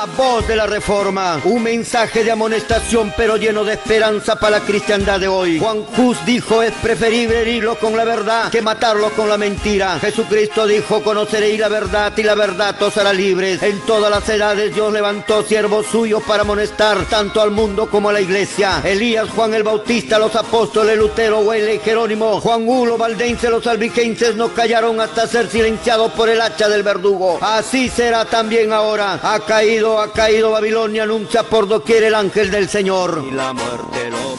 La voz de la Reforma, un mensaje de amonestación pero lleno de esperanza para la cristiandad de hoy. Juan Hus dijo: es preferible herirlo con la verdad que matarlo con la mentira. Jesucristo dijo: conoceréis la verdad y la verdad os hará libres. En todas las edades Dios levantó siervos suyos para amonestar tanto al mundo como a la iglesia. Elías, Juan el Bautista, los apóstoles, Lutero, Wesley, Jerónimo, Juan Hulo, Valdense, los albigenses no callaron hasta ser silenciados por el hacha del verdugo. Así será también ahora. Ha caído Babilonia, anuncia por doquier el ángel del Señor. Y la muerte lo...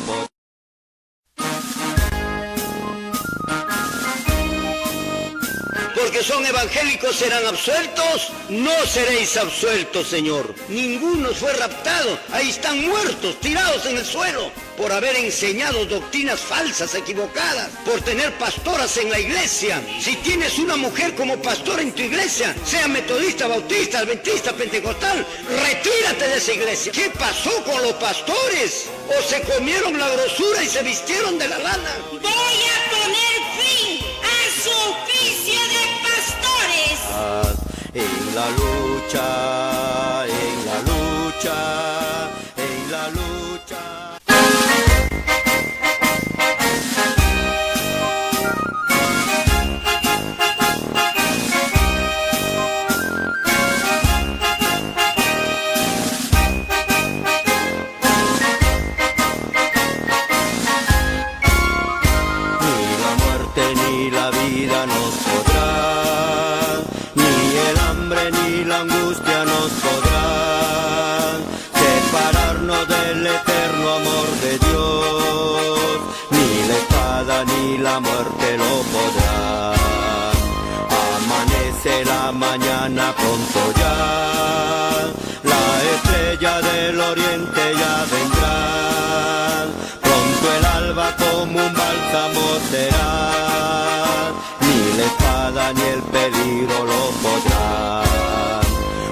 Porque son evangélicos serán absueltos, no seréis absueltos, Señor. Ninguno fue raptado, ahí están muertos, tirados en el suelo, por haber enseñado doctrinas falsas, equivocadas, por tener pastoras en la iglesia. Si tienes una mujer como pastora en tu iglesia, sea metodista, bautista, adventista, pentecostal, retírate de esa iglesia. ¿Qué pasó con los pastores? ¿O se comieron la grosura y se vistieron de la lana? Voy a poner fin a su oficio de pastores. En la lucha, en la lucha, en la lucha. Ni la vida nos podrá, ni el hambre ni la angustia nos podrán separarnos del eterno amor de Dios, ni la espada ni la muerte lo podrán. Amanece la mañana pronto ya, la estrella del oriente ya vendrá, pronto el alba como un bálsamo será. Ni la espada ni el peligro lo podrán.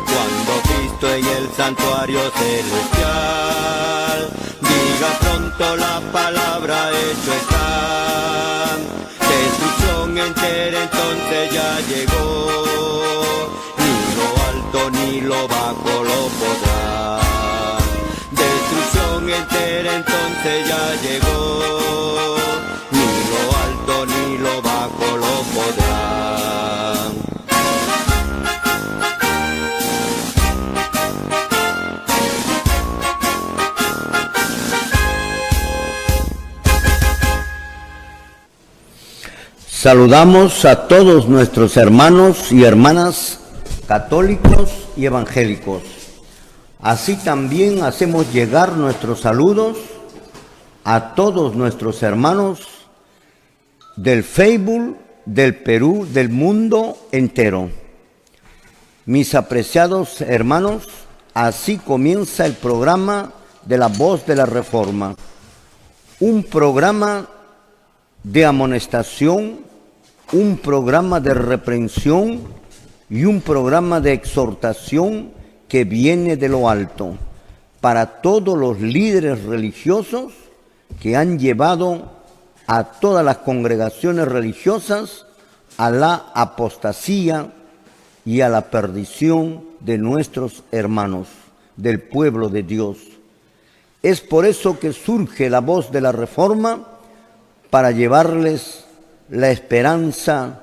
Cuando Cristo en el santuario celestial diga pronto la palabra, hecho está. Destrucción entera entonces ya llegó. Ni lo alto ni lo bajo lo podrán. Destrucción entera entonces ya llegó. Ni lo alto ni lo bajo lo podrán. Saludamos a todos nuestros hermanos y hermanas católicos y evangélicos. Así también hacemos llegar nuestros saludos a todos nuestros hermanos del Facebook, del Perú, del mundo entero. Mis apreciados hermanos, así comienza el programa de la Voz de la Reforma, un programa de amonestación, un programa de reprensión y un programa de exhortación que viene de lo alto para todos los líderes religiosos que han llevado a todas las congregaciones religiosas a la apostasía y a la perdición de nuestros hermanos, del pueblo de Dios. Es por eso que surge la Voz de la Reforma, para llevarles la esperanza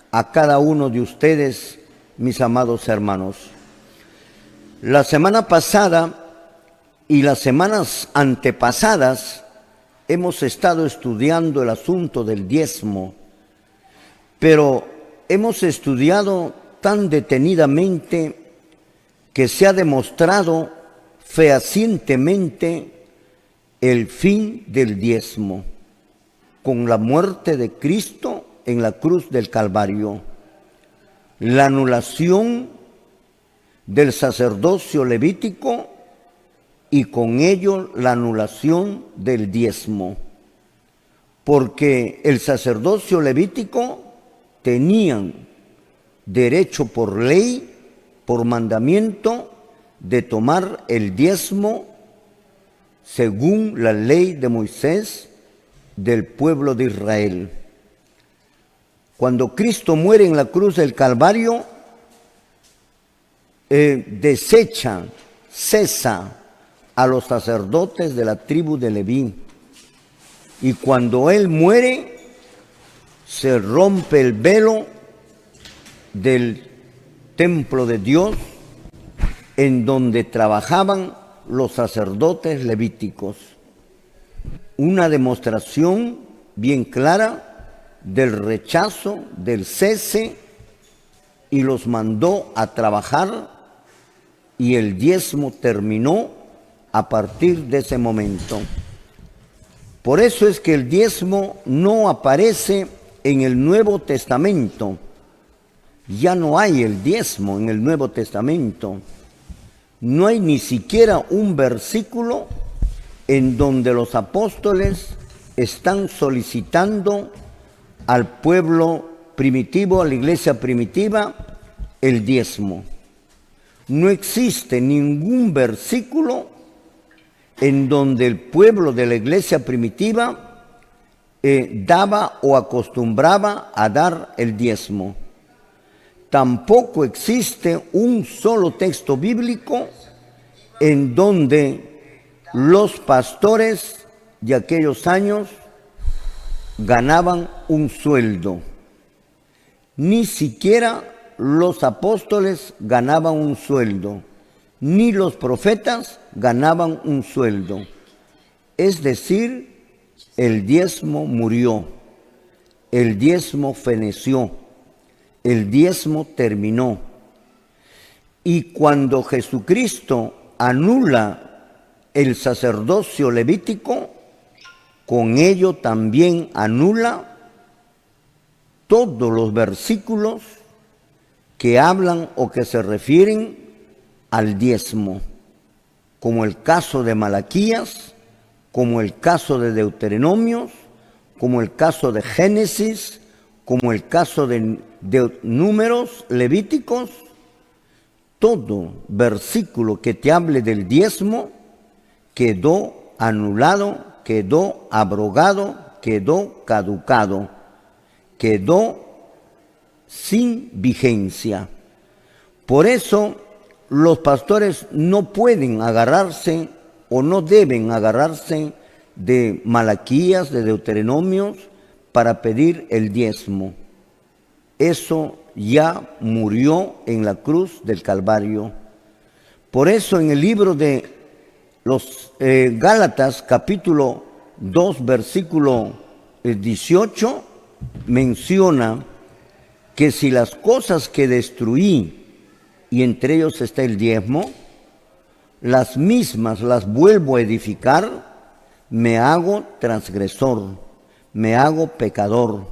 a cada uno de ustedes, mis amados hermanos. La semana pasada y las semanas antepasadas hemos estado estudiando el asunto del diezmo, pero hemos estudiado tan detenidamente que se ha demostrado fehacientemente el fin del diezmo con la muerte de Cristo en la cruz del Calvario, la anulación del sacerdocio levítico y con ello la anulación del diezmo, porque el sacerdocio levítico tenían derecho por ley, por mandamiento, de tomar el diezmo según la ley de Moisés del pueblo de Israel. Cuando Cristo muere en la cruz del Calvario, desecha cesa a los sacerdotes de la tribu de Leví. Y cuando él muere, se rompe el velo del templo de Dios en donde trabajaban los sacerdotes levíticos. Una demostración bien clara del rechazo, del cese, y los mandó a trabajar, y el diezmo terminó a partir de ese momento. Por eso es que el diezmo no aparece en el Nuevo Testamento. Ya no hay el diezmo en el Nuevo Testamento. No hay ni siquiera un versículo en donde los apóstoles están solicitando al pueblo primitivo, a la iglesia primitiva, el diezmo. No existe ningún versículo en donde el pueblo de la iglesia primitiva daba o acostumbraba a dar el diezmo. Tampoco existe un solo texto bíblico en donde los pastores de aquellos años ganaban un sueldo. Ni siquiera los apóstoles ganaban un sueldo, ni los profetas ganaban un sueldo. Es decir, el diezmo murió, el diezmo feneció, el diezmo terminó. Y cuando Jesucristo anula el sacerdocio levítico, con ello también anula todos los versículos que hablan o que se refieren al diezmo, como el caso de Malaquías, como el caso de Deuteronomios, como el caso de Génesis, como el caso de Números, Levíticos. Todo versículo que te hable del diezmo quedó anulado, quedó abrogado, quedó caducado, quedó sin vigencia. Por eso los pastores no pueden agarrarse o no deben agarrarse de Malaquías, de Deuteronomios, para pedir el diezmo. Eso ya murió en la cruz del Calvario. Por eso en el libro de los Gálatas, capítulo 2, versículo 18, menciona que si las cosas que destruí, y entre ellos está el diezmo, las mismas las vuelvo a edificar, me hago transgresor, me hago pecador.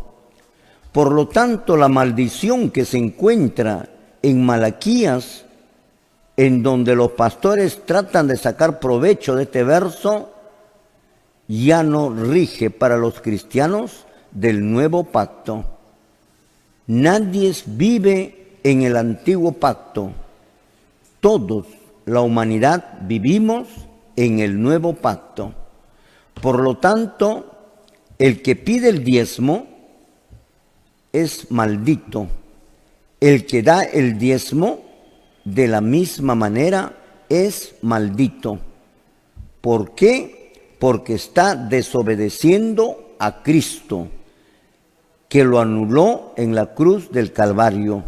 Por lo tanto, la maldición que se encuentra en Malaquías, en donde los pastores tratan de sacar provecho de este verso, ya no rige para los cristianos del nuevo pacto. Nadie vive en el antiguo pacto. Todos, la humanidad, vivimos en el nuevo pacto. Por lo tanto, el que pide el diezmo es maldito. El que da el diezmo de la misma manera es maldito. ¿Por qué? Porque está desobedeciendo a Cristo, que lo anuló en la cruz del Calvario.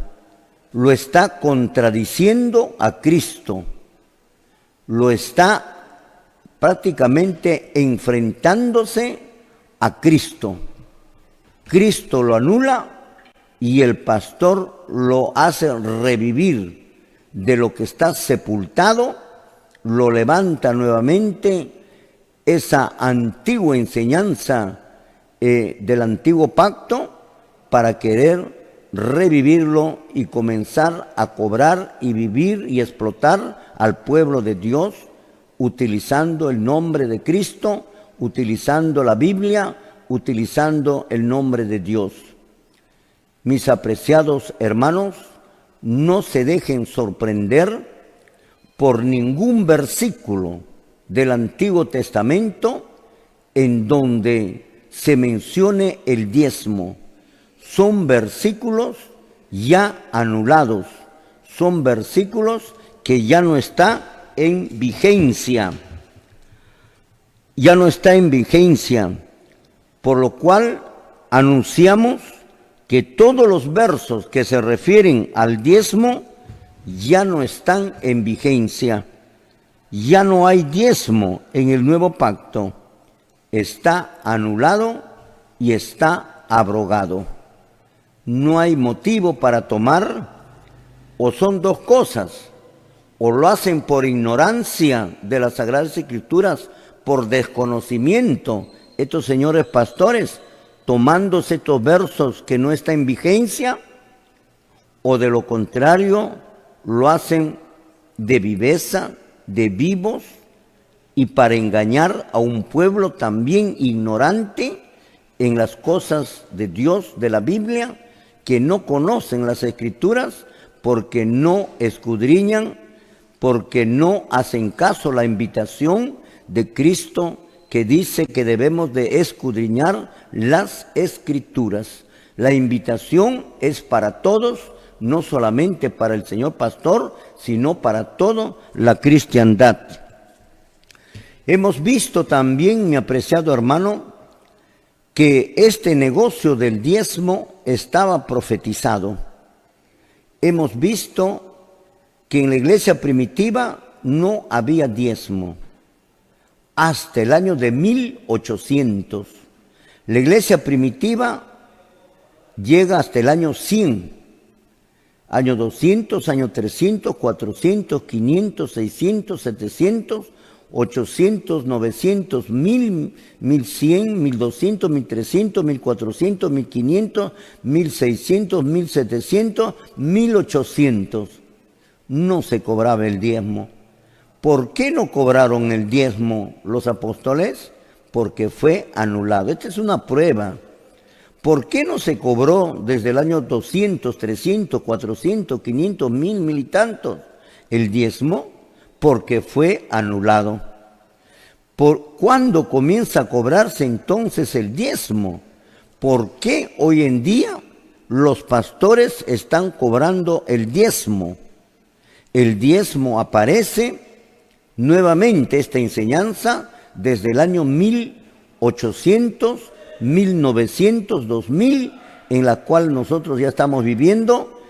Lo está contradiciendo a Cristo. Lo está prácticamente enfrentándose a Cristo. Cristo lo anula y el pastor lo hace revivir de lo que está sepultado, lo levanta nuevamente. Esa antigua enseñanza del antiguo pacto, para querer revivirlo y comenzar a cobrar y vivir y explotar al pueblo de Dios, utilizando el nombre de Cristo, utilizando la Biblia, utilizando el nombre de Dios. Mis apreciados hermanos, no se dejen sorprender por ningún versículo del Antiguo Testamento en donde se mencione el diezmo. Son versículos ya anulados, son versículos que ya no está en vigencia. Ya no está en vigencia, por lo cual anunciamos que todos los versos que se refieren al diezmo ya no están en vigencia. Ya no hay diezmo en el nuevo pacto. Está anulado y está abrogado. No hay motivo para tomar, o son dos cosas: o lo hacen por ignorancia de las Sagradas Escrituras, por desconocimiento, estos señores pastores, tomándose estos versos que no están en vigencia, o de lo contrario, lo hacen de viveza, de vivos, y para engañar a un pueblo también ignorante en las cosas de Dios, de la Biblia, que no conocen las Escrituras porque no escudriñan, porque no hacen caso a la invitación de Cristo, que dice que debemos de escudriñar las Escrituras. La invitación es para todos, no solamente para el señor pastor, sino para toda la cristiandad. Hemos visto también, mi apreciado hermano, que este negocio del diezmo estaba profetizado. Hemos visto que en la iglesia primitiva no había diezmo hasta el año de 1800. La iglesia primitiva llega hasta el año 100. Año 200, año 300, 400, 500, 600, 700, 800, 900, 1000, 1100, 1200, 1300, 1400, 1500, 1600, 1700, 1800. No se cobraba el diezmo. ¿Por qué no cobraron el diezmo los apóstoles? Porque fue anulado. Esta es una prueba. ¿Por qué no se cobró desde el año 200, 300, 400, 500, 1000 y tantos el diezmo? Porque fue anulado. ¿Por cuándo comienza a cobrarse entonces el diezmo? ¿Por qué hoy en día los pastores están cobrando el diezmo? El diezmo aparece nuevamente, esta enseñanza, desde el año 1800, 1900, 2000, en la cual nosotros ya estamos viviendo,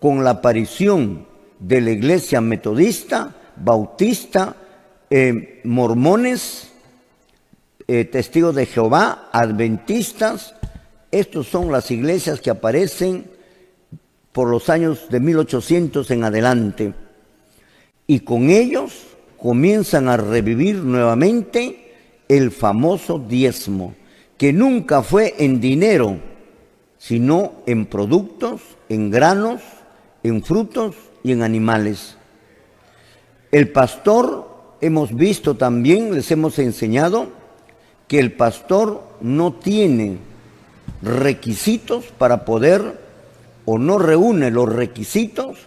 con la aparición de la iglesia metodista, bautista, mormones, testigos de Jehová, adventistas. Estas son las iglesias que aparecen por los años de 1800 en adelante. Y con ellos comienzan a revivir nuevamente el famoso diezmo, que nunca fue en dinero, sino en productos, en granos, en frutos y en animales. El pastor, hemos visto también, les hemos enseñado, que el pastor no tiene requisitos para poder, o no reúne los requisitos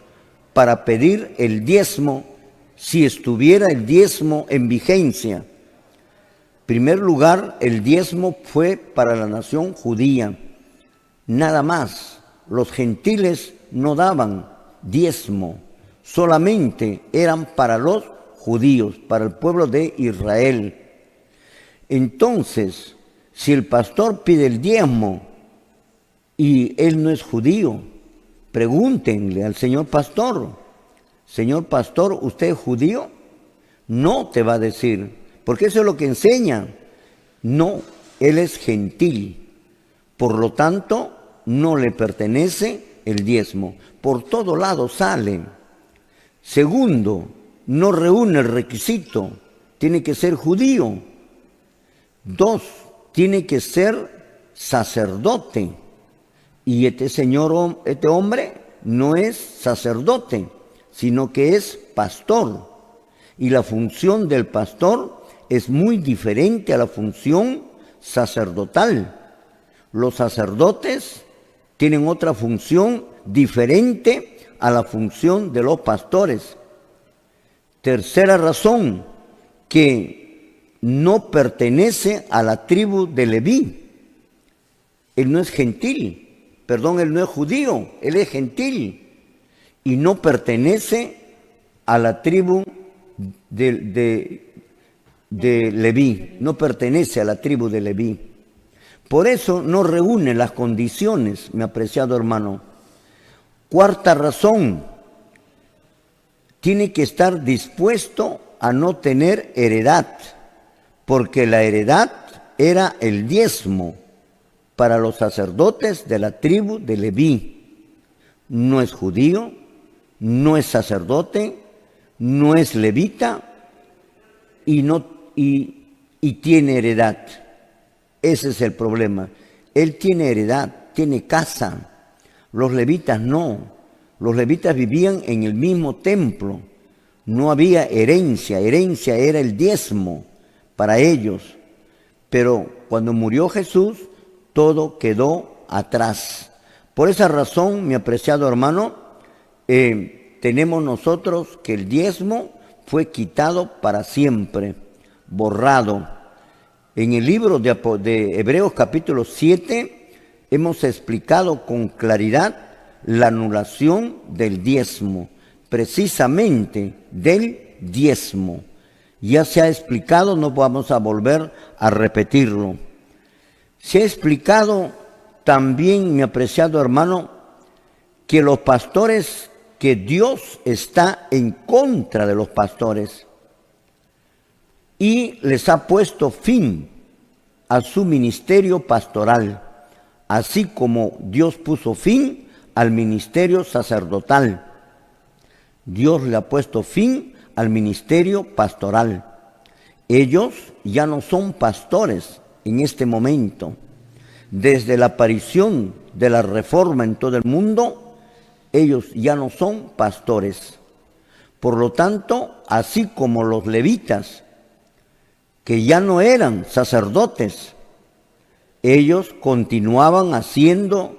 para pedir el diezmo, si estuviera el diezmo en vigencia. En primer lugar, el diezmo fue para la nación judía, nada más. Los gentiles no daban diezmo, solamente eran para los judíos, para el pueblo de Israel. Entonces, si el pastor pide el diezmo y él no es judío, pregúntenle al señor pastor: señor pastor, ¿usted es judío? No te va a decir, porque eso es lo que enseña. No, él es gentil. Por lo tanto, no le pertenece el diezmo. Por todo lado sale. Segundo, no reúne el requisito. Tiene que ser judío. 2, tiene que ser sacerdote. Y este hombre no es sacerdote, sino que es pastor. Y la función del pastor es muy diferente a la función sacerdotal. Los sacerdotes tienen otra función diferente a la función de los pastores. Tercera razón, que no pertenece a la tribu de Leví. Él no es gentil, él no es judío, él es gentil. Y no pertenece a la tribu de Leví, no pertenece a la tribu de Leví. Por eso no reúne las condiciones, mi apreciado hermano. Cuarta razón, tiene que estar dispuesto a no tener heredad, porque la heredad era el diezmo para los sacerdotes de la tribu de Leví. No es judío, no es sacerdote, no es levita y tiene heredad. Ese es el problema. Él tiene heredad, tiene casa. Los levitas no. Los levitas vivían en el mismo templo. No había herencia. Herencia era el diezmo para ellos. Pero cuando murió Jesús, todo quedó atrás. Por esa razón, mi apreciado hermano, tenemos nosotros que el diezmo fue quitado para siempre, borrado. En el libro de Hebreos capítulo 7 hemos explicado con claridad la anulación del diezmo, precisamente del diezmo. Ya se ha explicado, no vamos a volver a repetirlo. Se ha explicado también, mi apreciado hermano, que los pastores, que Dios está en contra de los pastores y les ha puesto fin a su ministerio pastoral, así como Dios puso fin al ministerio sacerdotal. Dios le ha puesto fin al ministerio pastoral. Ellos ya no son pastores en este momento. Desde la aparición de la reforma en todo el mundo, ellos ya no son pastores. Por lo tanto, así como los levitas, que ya no eran sacerdotes, ellos continuaban haciendo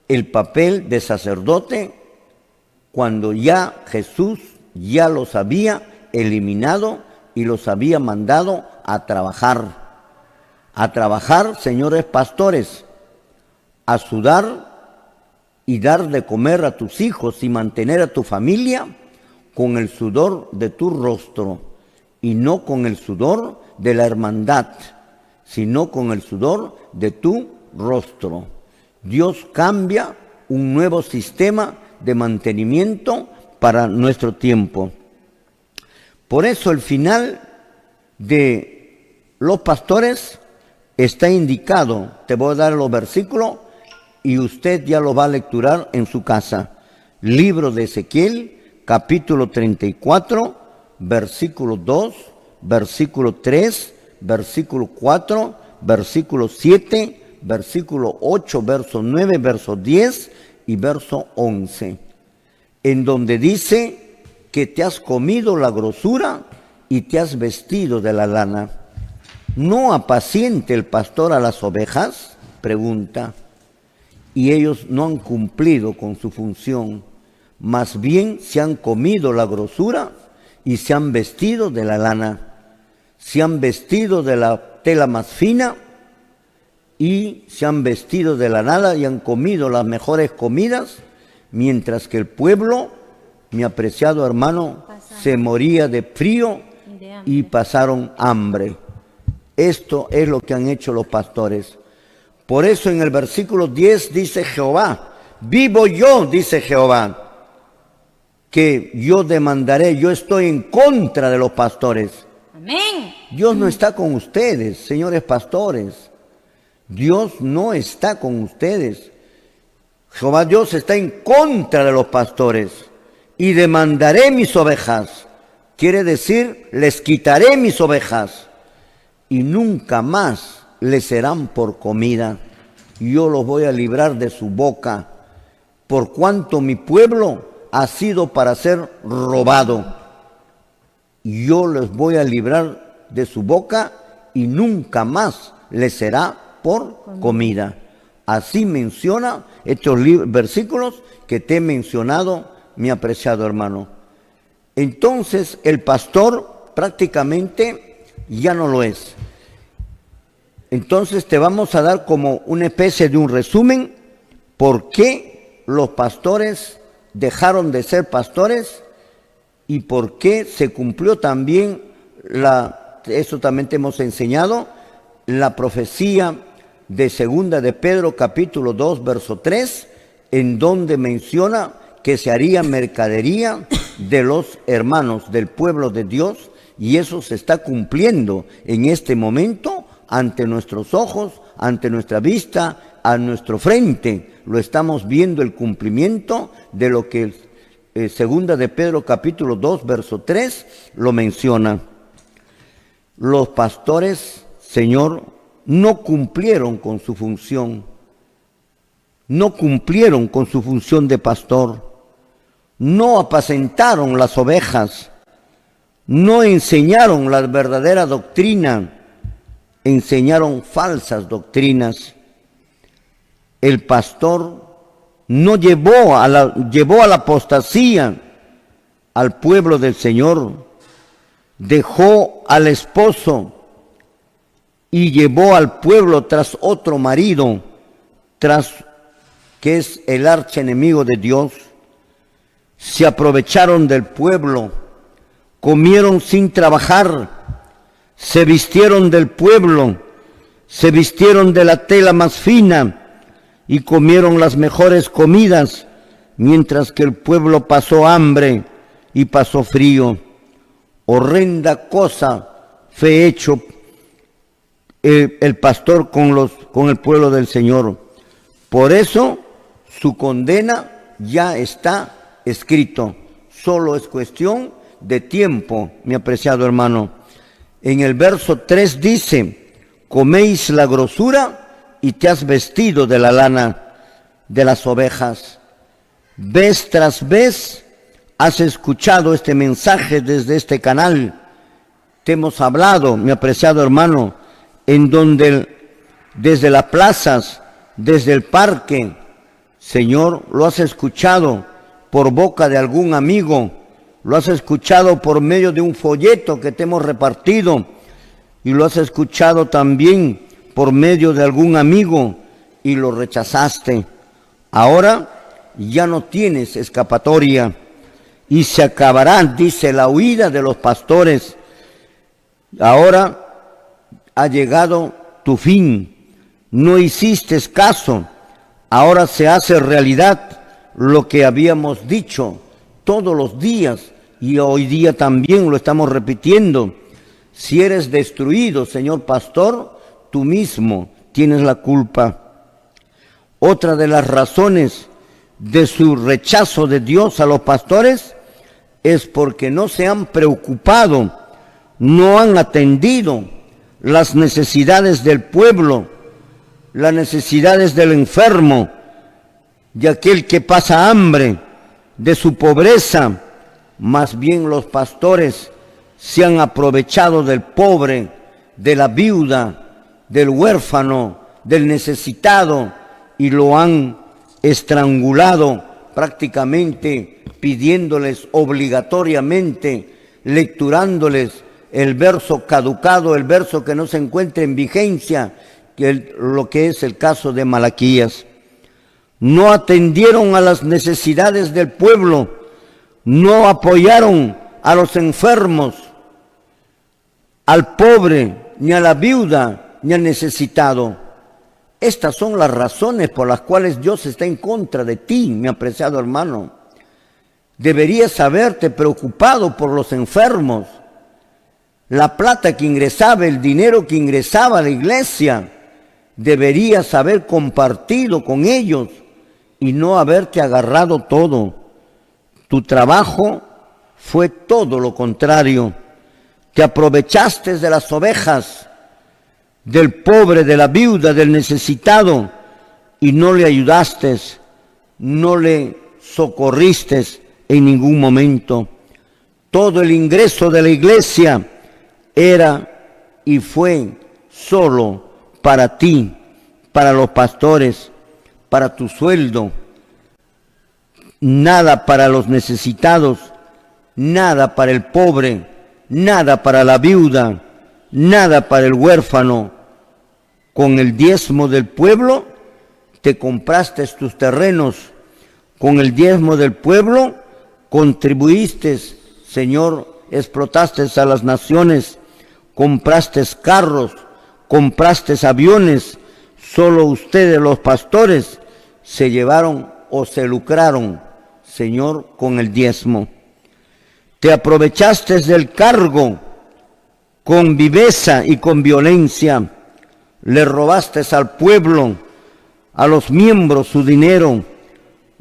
el papel de sacerdote cuando ya Jesús ya los había eliminado y los había mandado a trabajar. A trabajar, señores pastores, a sudar y dar de comer a tus hijos y mantener a tu familia con el sudor de tu rostro y no con el sudor de la hermandad, sino con el sudor de tu rostro. Dios cambia un nuevo sistema de mantenimiento para nuestro tiempo. Por eso el final de los pastores está indicado. Te voy a dar los versículos y usted ya lo va a lecturar en su casa. Libro de Ezequiel, capítulo 34, versículo 2, versículo 3, versículo 4, versículo 7, versículo 8, verso 9, verso 10 y verso 11, en donde dice que te has comido la grosura y te has vestido de la lana. ¿No apaciente el pastor a las ovejas? Pregunta. Y ellos no han cumplido con su función, más bien se han comido la grosura y se han vestido de la lana. Se han vestido de la tela más fina y se han vestido de la lana y han comido las mejores comidas, mientras que el pueblo, mi apreciado hermano, se moría de frío y pasaron hambre. Esto es lo que han hecho los pastores. Por eso en el versículo 10 dice Jehová, vivo yo, dice Jehová, que yo demandaré, yo estoy en contra de los pastores. Amén. Dios no está con ustedes, señores pastores. Dios no está con ustedes. Jehová Dios está en contra de los pastores. Y demandaré mis ovejas. Quiere decir, les quitaré mis ovejas. Y nunca más les serán por comida. Yo los voy a librar de su boca. Por cuanto mi pueblo ha sido para ser robado. Yo les voy a librar de su boca y nunca más les será por comida. Así menciona estos versículos que te he mencionado, mi apreciado hermano. Entonces el pastor prácticamente ya no lo es. Entonces te vamos a dar como una especie de un resumen por qué los pastores dejaron de ser pastores y por qué se cumplió también eso también te hemos enseñado, la profecía de segunda de Pedro capítulo 2 verso 3, en donde menciona que se haría mercadería de los hermanos del pueblo de Dios, y eso se está cumpliendo en este momento ante nuestros ojos, ante nuestra vista, a nuestro frente. Lo estamos viendo, el cumplimiento de lo que segunda de Pedro capítulo 2 verso 3 lo menciona. Los pastores, Señor, no cumplieron con su función. No cumplieron con su función de pastor. No apacentaron las ovejas. No enseñaron la verdadera doctrina. Enseñaron falsas doctrinas. El pastor no llevó a la apostasía al pueblo del Señor. Dejó al esposo y llevó al pueblo tras otro marido, que es el archienemigo de Dios. Se aprovecharon del pueblo, comieron sin trabajar, se vistieron del pueblo, se vistieron de la tela más fina y comieron las mejores comidas, mientras que el pueblo pasó hambre y pasó frío. Horrenda cosa fue hecho el pastor con el pueblo del Señor. Por eso su condena ya está escrito. Solo es cuestión de tiempo, mi apreciado hermano. En el verso 3 dice: coméis la grosura y te has vestido de la lana de las ovejas. Vez tras vez has escuchado este mensaje desde este canal. Te hemos hablado, mi apreciado hermano, en donde desde las plazas, desde el parque, Señor, lo has escuchado por boca de algún amigo, lo has escuchado por medio de un folleto que te hemos repartido, y lo has escuchado también por medio de algún amigo y lo rechazaste. Ahora ya no tienes escapatoria y se acabará, dice, la huida de los pastores. Ahora ha llegado tu fin. No hiciste caso. Ahora se hace realidad lo que habíamos dicho todos los días, y hoy día también lo estamos repitiendo. Si eres destruido, señor pastor, tú mismo tienes la culpa. Otra de las razones de su rechazo de Dios a los pastores es porque no se han preocupado, no han atendido las necesidades del pueblo, las necesidades del enfermo, de aquel que pasa hambre, de su pobreza. Más bien los pastores se han aprovechado del pobre, de la viuda, del huérfano, del necesitado, y lo han estrangulado prácticamente, pidiéndoles obligatoriamente, lecturándoles el verso caducado, el verso que no se encuentra en vigencia, lo que es el caso de Malaquías. No atendieron a las necesidades del pueblo, no apoyaron a los enfermos, al pobre, ni a la viuda, ni al necesitado. Estas son las razones por las cuales Dios está en contra de ti, mi apreciado hermano. Deberías haberte preocupado por los enfermos. La plata que ingresaba, el dinero que ingresaba a la iglesia, deberías haber compartido con ellos y no haberte agarrado todo. Tu trabajo fue todo lo contrario. Te aprovechaste de las ovejas, del pobre, de la viuda, del necesitado, y no le ayudaste, no le socorriste en ningún momento. Todo el ingreso de la iglesia era y fue solo para ti, para los pastores, para tu sueldo. Nada para los necesitados, nada para el pobre, nada para la viuda, nada para el huérfano. Con el diezmo del pueblo te compraste tus terrenos, con el diezmo del pueblo contribuiste Señor, explotaste a las naciones, compraste carros, compraste aviones, solo ustedes los pastores se llevaron o se lucraron, Señor, con el diezmo. Te aprovechaste del cargo con viveza y con violencia, le robaste al pueblo, a los miembros su dinero,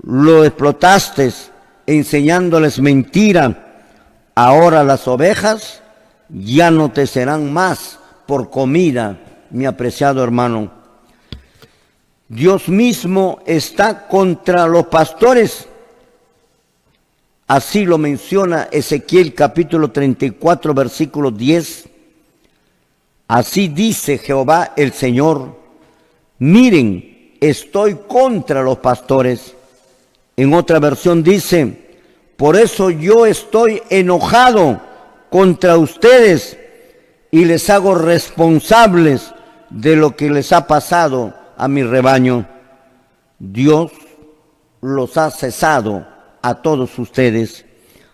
lo explotaste enseñándoles mentira. Ahora las ovejas ya no te serán más por comida, mi apreciado hermano. Dios mismo está contra los pastores. Así lo menciona Ezequiel capítulo 34, versículo 10. Así dice Jehová el Señor: miren, estoy contra los pastores. En otra versión dice: por eso yo estoy enojado contra ustedes y les hago responsables de lo que les ha pasado a mi rebaño. Dios los ha cesado a todos ustedes,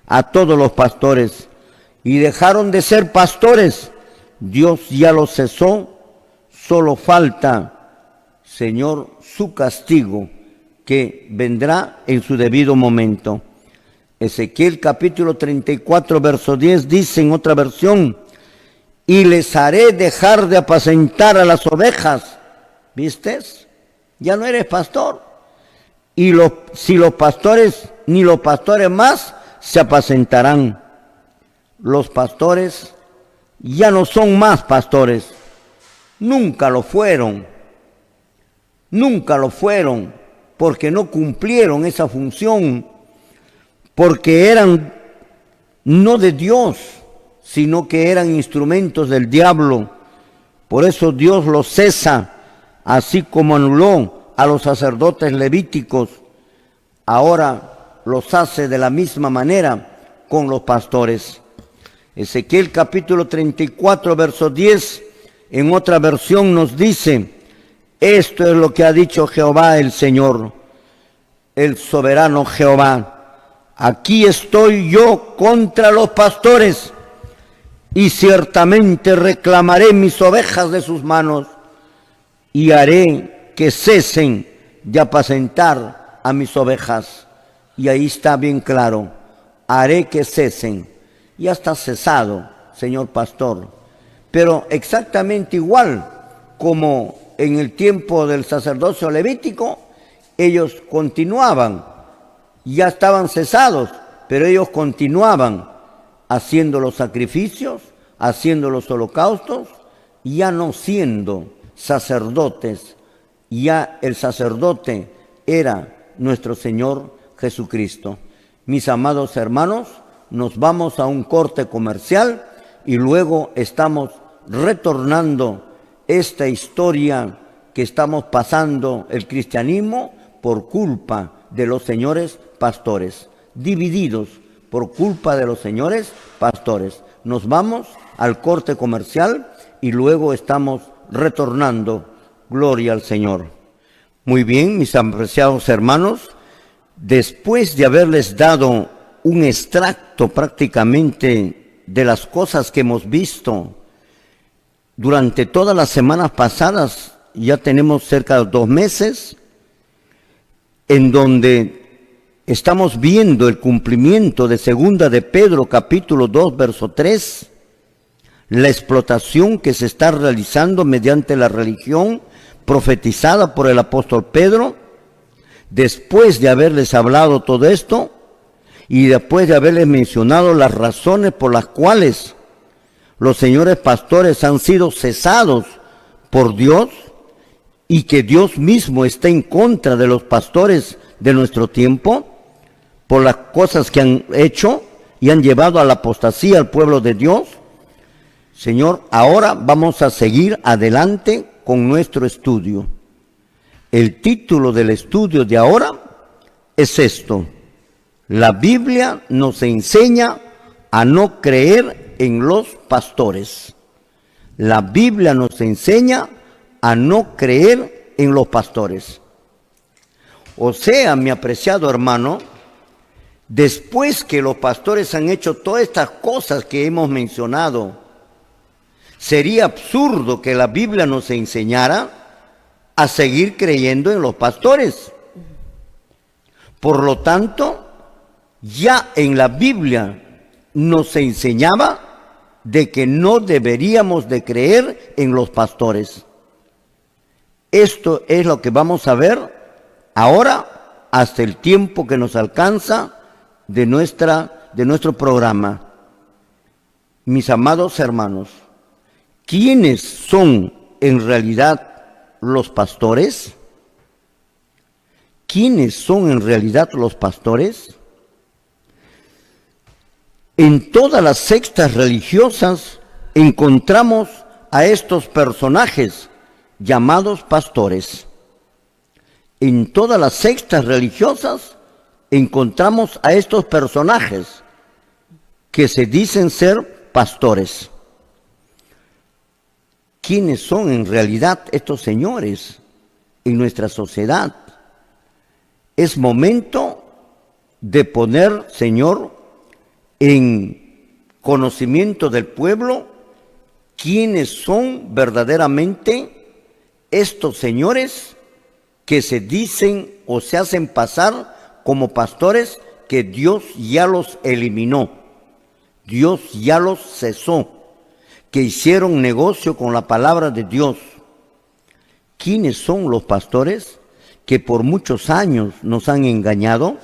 a todos los pastores, y dejaron de ser pastores. Dios ya los cesó, solo falta, Señor, su castigo, que vendrá en su debido momento. Ezequiel capítulo 34, verso 10 dice en otra versión: y les haré dejar de apacentar a las ovejas. ¿Viste? Ya no eres pastor. Y si los pastores, ni los pastores más, se apacentarán. Los pastores ya no son más pastores. Nunca lo fueron. Nunca lo fueron, porque no cumplieron esa función, porque eran no de Dios, sino que eran instrumentos del diablo. Por eso Dios los cesa, así como anuló a los sacerdotes levíticos. Ahora los hace de la misma manera con los pastores. Ezequiel capítulo 34, verso 10, en otra versión nos dice: esto es lo que ha dicho Jehová el Señor, el soberano Jehová. Aquí estoy yo contra los pastores, y ciertamente reclamaré mis ovejas de sus manos, y haré que cesen de apacentar a mis ovejas. Y ahí está bien claro: haré que cesen. Ya está cesado, señor pastor. Pero exactamente igual como en el tiempo del sacerdocio levítico, ellos continuaban. Ya estaban cesados, pero ellos continuaban haciendo los sacrificios, haciendo los holocaustos, ya no siendo sacerdotes. Ya el sacerdote era nuestro Señor Jesucristo. Mis amados hermanos, nos vamos a un corte comercial y luego estamos retornando esta historia que estamos pasando el cristianismo por culpa de los señores pastores, divididos por culpa de los señores pastores. Nos vamos al corte comercial y luego estamos retornando. Gloria al Señor. Muy bien, mis apreciados hermanos, después de haberles dado un extracto prácticamente de las cosas que hemos visto durante todas las semanas pasadas, ya tenemos cerca de 2 meses, en donde estamos viendo el cumplimiento de 2 de Pedro capítulo 2 verso 3, la explotación que se está realizando mediante la religión profetizada por el apóstol Pedro. Después de haberles hablado todo esto y después de haberles mencionado las razones por las cuales los señores pastores han sido cesados por Dios y que Dios mismo está en contra de los pastores de nuestro tiempo por las cosas que han hecho y han llevado a la apostasía al pueblo de Dios. Señor, ahora vamos a seguir adelante con nuestro estudio. El título del estudio de ahora es esto: la Biblia nos enseña a no creer en los pastores. La Biblia nos enseña a no creer en los pastores. O sea, mi apreciado hermano, Después que los pastores han hecho todas estas cosas que hemos mencionado, sería absurdo que la Biblia nos enseñara a seguir creyendo en los pastores. Por lo tanto, ya en la Biblia nos enseñaba de que no deberíamos de creer en los pastores. Esto es lo que vamos a ver ahora hasta el tiempo que nos alcanza de nuestro programa. Mis amados hermanos, ¿quiénes son en realidad los pastores? ¿Quiénes son en realidad los pastores? En todas las sectas religiosas encontramos a estos personajes llamados pastores. En todas las sectas religiosas encontramos a estos personajes que se dicen ser pastores. ¿Quiénes son en realidad estos señores en nuestra sociedad? Es momento de poner, Señor, en conocimiento del pueblo quiénes son verdaderamente estos señores que se dicen o se hacen pasar como pastores que Dios ya los eliminó, Dios ya los cesó, que hicieron negocio con la palabra de Dios. ¿Quiénes son los pastores que por muchos años nos han engañado,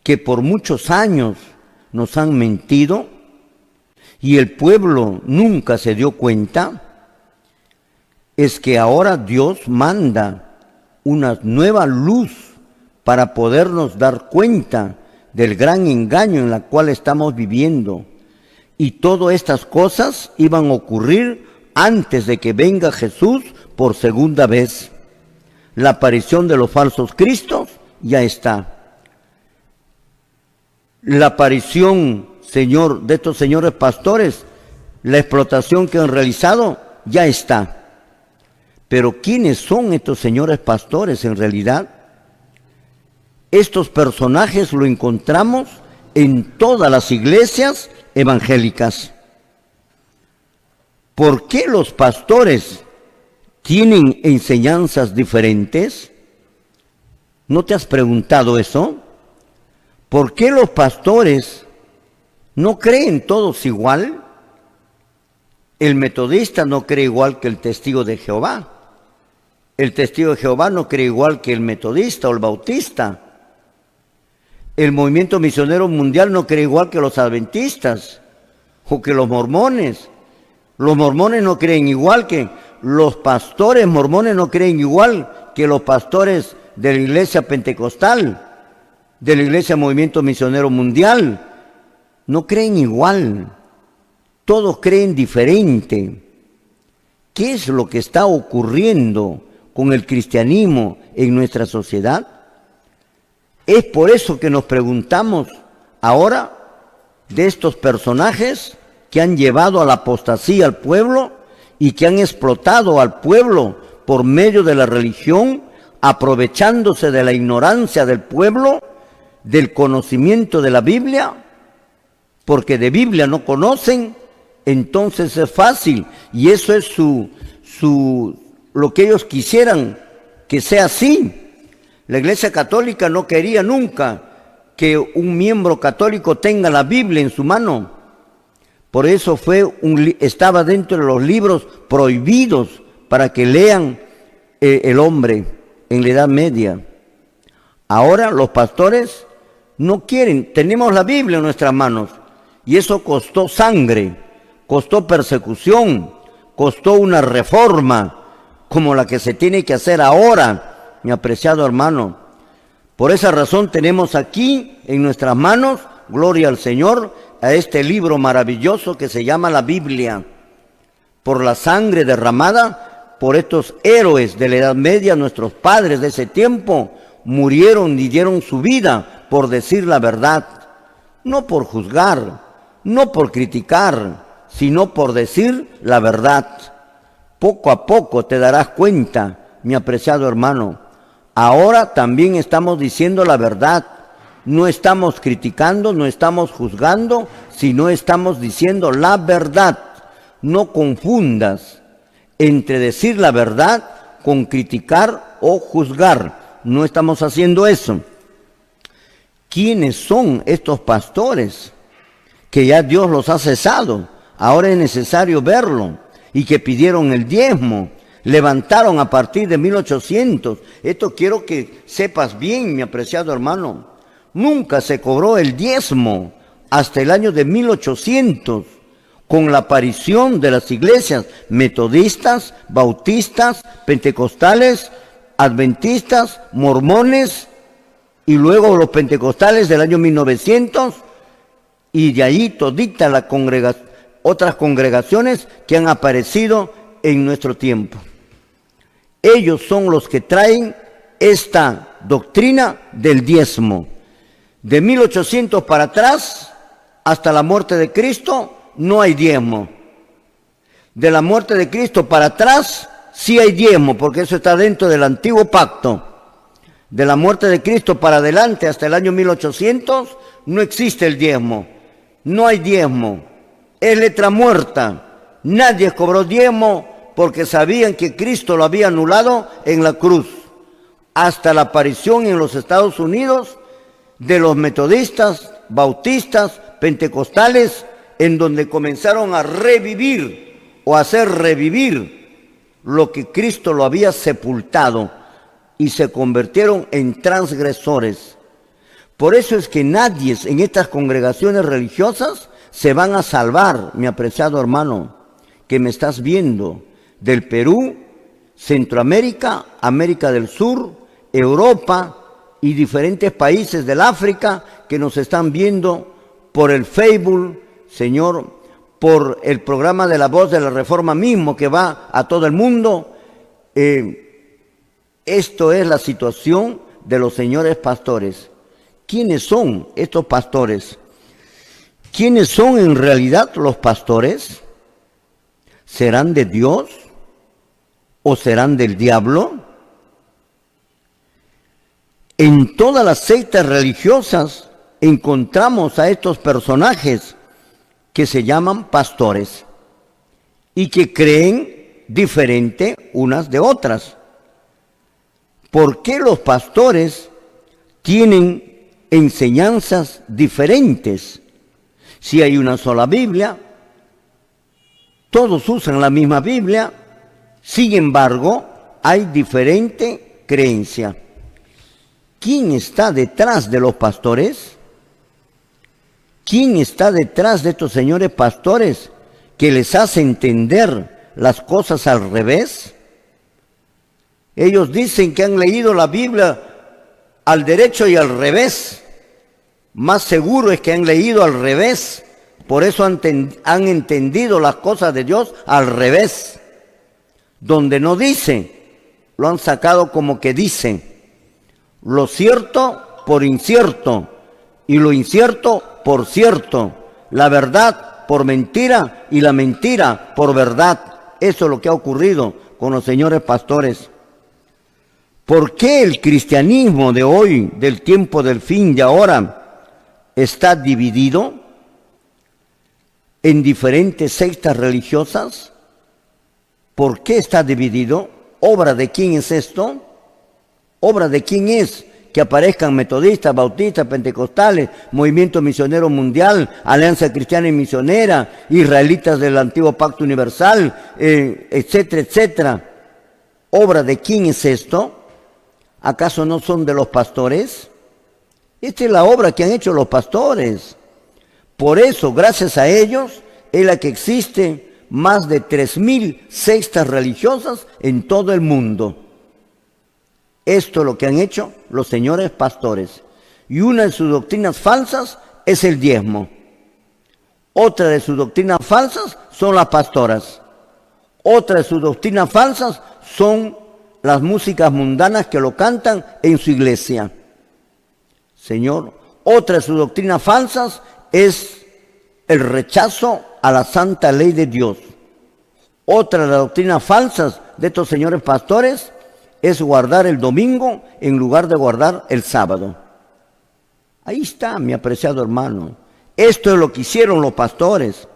que por muchos años nos han mentido y el pueblo nunca se dio cuenta? Es que ahora Dios manda una nueva luz para podernos dar cuenta del gran engaño en el cual estamos viviendo. Y todas estas cosas iban a ocurrir antes de que venga Jesús por segunda vez. La aparición de los falsos cristos ya está. La aparición, Señor, de estos señores pastores, la explotación que han realizado, ya está. Pero ¿quiénes son estos señores pastores en realidad? Estos personajes lo encontramos en todas las iglesias evangélicas. ¿Por qué los pastores tienen enseñanzas diferentes? ¿No te has preguntado eso? ¿Por qué los pastores no creen todos igual? El metodista no cree igual que el testigo de Jehová. El testigo de Jehová no cree igual que el metodista o el bautista. El movimiento misionero mundial no cree igual que los adventistas o que los mormones. Los mormones no creen igual que los pastores mormones, no creen igual que los pastores de la iglesia pentecostal, de la iglesia movimiento misionero mundial. No creen igual. Todos creen diferente. ¿Qué es lo que está ocurriendo con el cristianismo en nuestra sociedad? Es por eso que nos preguntamos ahora de estos personajes que han llevado a la apostasía al pueblo y que han explotado al pueblo por medio de la religión, aprovechándose de la ignorancia del pueblo, del conocimiento de la Biblia, porque de Biblia no conocen. Entonces es fácil, y eso es lo que ellos quisieran que sea así. La Iglesia Católica no quería nunca que un miembro católico tenga la Biblia en su mano. Por eso estaba dentro de los libros prohibidos para que lean el hombre en la Edad Media. Ahora los pastores no quieren, tenemos la Biblia en nuestras manos, y eso costó sangre, costó persecución, costó una reforma como la que se tiene que hacer ahora, mi apreciado hermano. Por esa razón tenemos aquí en nuestras manos, gloria al Señor, a este libro maravilloso que se llama la Biblia. Por la sangre derramada por estos héroes de la Edad Media, nuestros padres de ese tiempo murieron y dieron su vida por decir la verdad, no por juzgar, no por criticar, sino por decir la verdad. Poco a poco te darás cuenta, mi apreciado hermano. Ahora también estamos diciendo la verdad, No estamos criticando, no estamos juzgando, sino estamos diciendo la verdad. No confundas entre decir la verdad con criticar o juzgar. No estamos haciendo eso. ¿Quiénes son estos pastores que ya Dios los ha cesado? Ahora es necesario verlo. Y que pidieron el diezmo, levantaron a partir de 1800. Esto quiero que sepas bien, mi apreciado hermano. Nunca se cobró el diezmo hasta el año de 1800, con la aparición de las iglesias metodistas, bautistas, pentecostales, adventistas, mormones, y luego los pentecostales del año 1900, y de ahí todita la otras congregaciones que han aparecido en nuestro tiempo. Ellos son los que traen esta doctrina del diezmo. De 1800 para atrás, hasta la muerte de Cristo, no hay diezmo. De la muerte de Cristo para atrás, sí hay diezmo, porque eso está dentro del antiguo pacto. De la muerte de Cristo para adelante, hasta el año 1800, no existe el diezmo. No hay diezmo. Es letra muerta. Nadie cobró diezmo porque sabían que Cristo lo había anulado en la cruz. Hasta la aparición en los Estados Unidos de los metodistas, bautistas, pentecostales, en donde comenzaron a revivir o a hacer revivir lo que Cristo lo había sepultado, y se convirtieron en transgresores. Por eso es que nadie en estas congregaciones religiosas se van a salvar, mi apreciado hermano, que me estás viendo, del Perú, Centroamérica, América del Sur, Europa y diferentes países del África que nos están viendo por el Facebook, Señor, por el programa de La Voz de la Reforma mismo que va a todo el mundo. Esto es la situación de los señores pastores. ¿Quiénes son estos pastores? ¿Quiénes son en realidad los pastores? ¿Serán de Dios o serán del diablo? En todas las sectas religiosas encontramos a estos personajes que se llaman pastores y que creen diferente unas de otras. ¿Por qué los pastores tienen enseñanzas diferentes? Si hay una sola Biblia, todos usan la misma Biblia, sin embargo, hay diferente creencia. ¿Quién está detrás de los pastores? ¿Quién está detrás de estos señores pastores que les hace entender las cosas al revés? Ellos dicen que han leído la Biblia al derecho y al revés. Más seguro es que han leído al revés. Por eso han entendido las cosas de Dios al revés. Donde no dice, lo han sacado como que dice. Lo cierto por incierto y lo incierto por cierto. La verdad por mentira y la mentira por verdad. Eso es lo que ha ocurrido con los señores pastores. ¿Por qué el cristianismo de hoy, del tiempo del fin de ahora, está dividido en diferentes sectas religiosas? ¿Por qué está dividido? ¿Obra de quién es esto? ¿Obra de quién es que aparezcan metodistas, bautistas, pentecostales, Movimiento Misionero Mundial, Alianza Cristiana y Misionera, israelitas del Antiguo Pacto Universal, etcétera, etcétera? ¿Obra de quién es esto? ¿Acaso no son de los pastores? Esta es la obra que han hecho los pastores. Por eso, gracias a ellos, es la que existe más de 3,000 sectas religiosas en todo el mundo. Esto es lo que han hecho los señores pastores. Y una de sus doctrinas falsas es el diezmo. Otra de sus doctrinas falsas son las pastoras. Otra de sus doctrinas falsas son las músicas mundanas que lo cantan en su iglesia. Señor, otra de sus doctrinas falsas es el rechazo a la santa ley de Dios. Otra de las doctrinas falsas de estos señores pastores es guardar el domingo en lugar de guardar el sábado. Ahí está, mi apreciado hermano. Esto es lo que hicieron los pastores.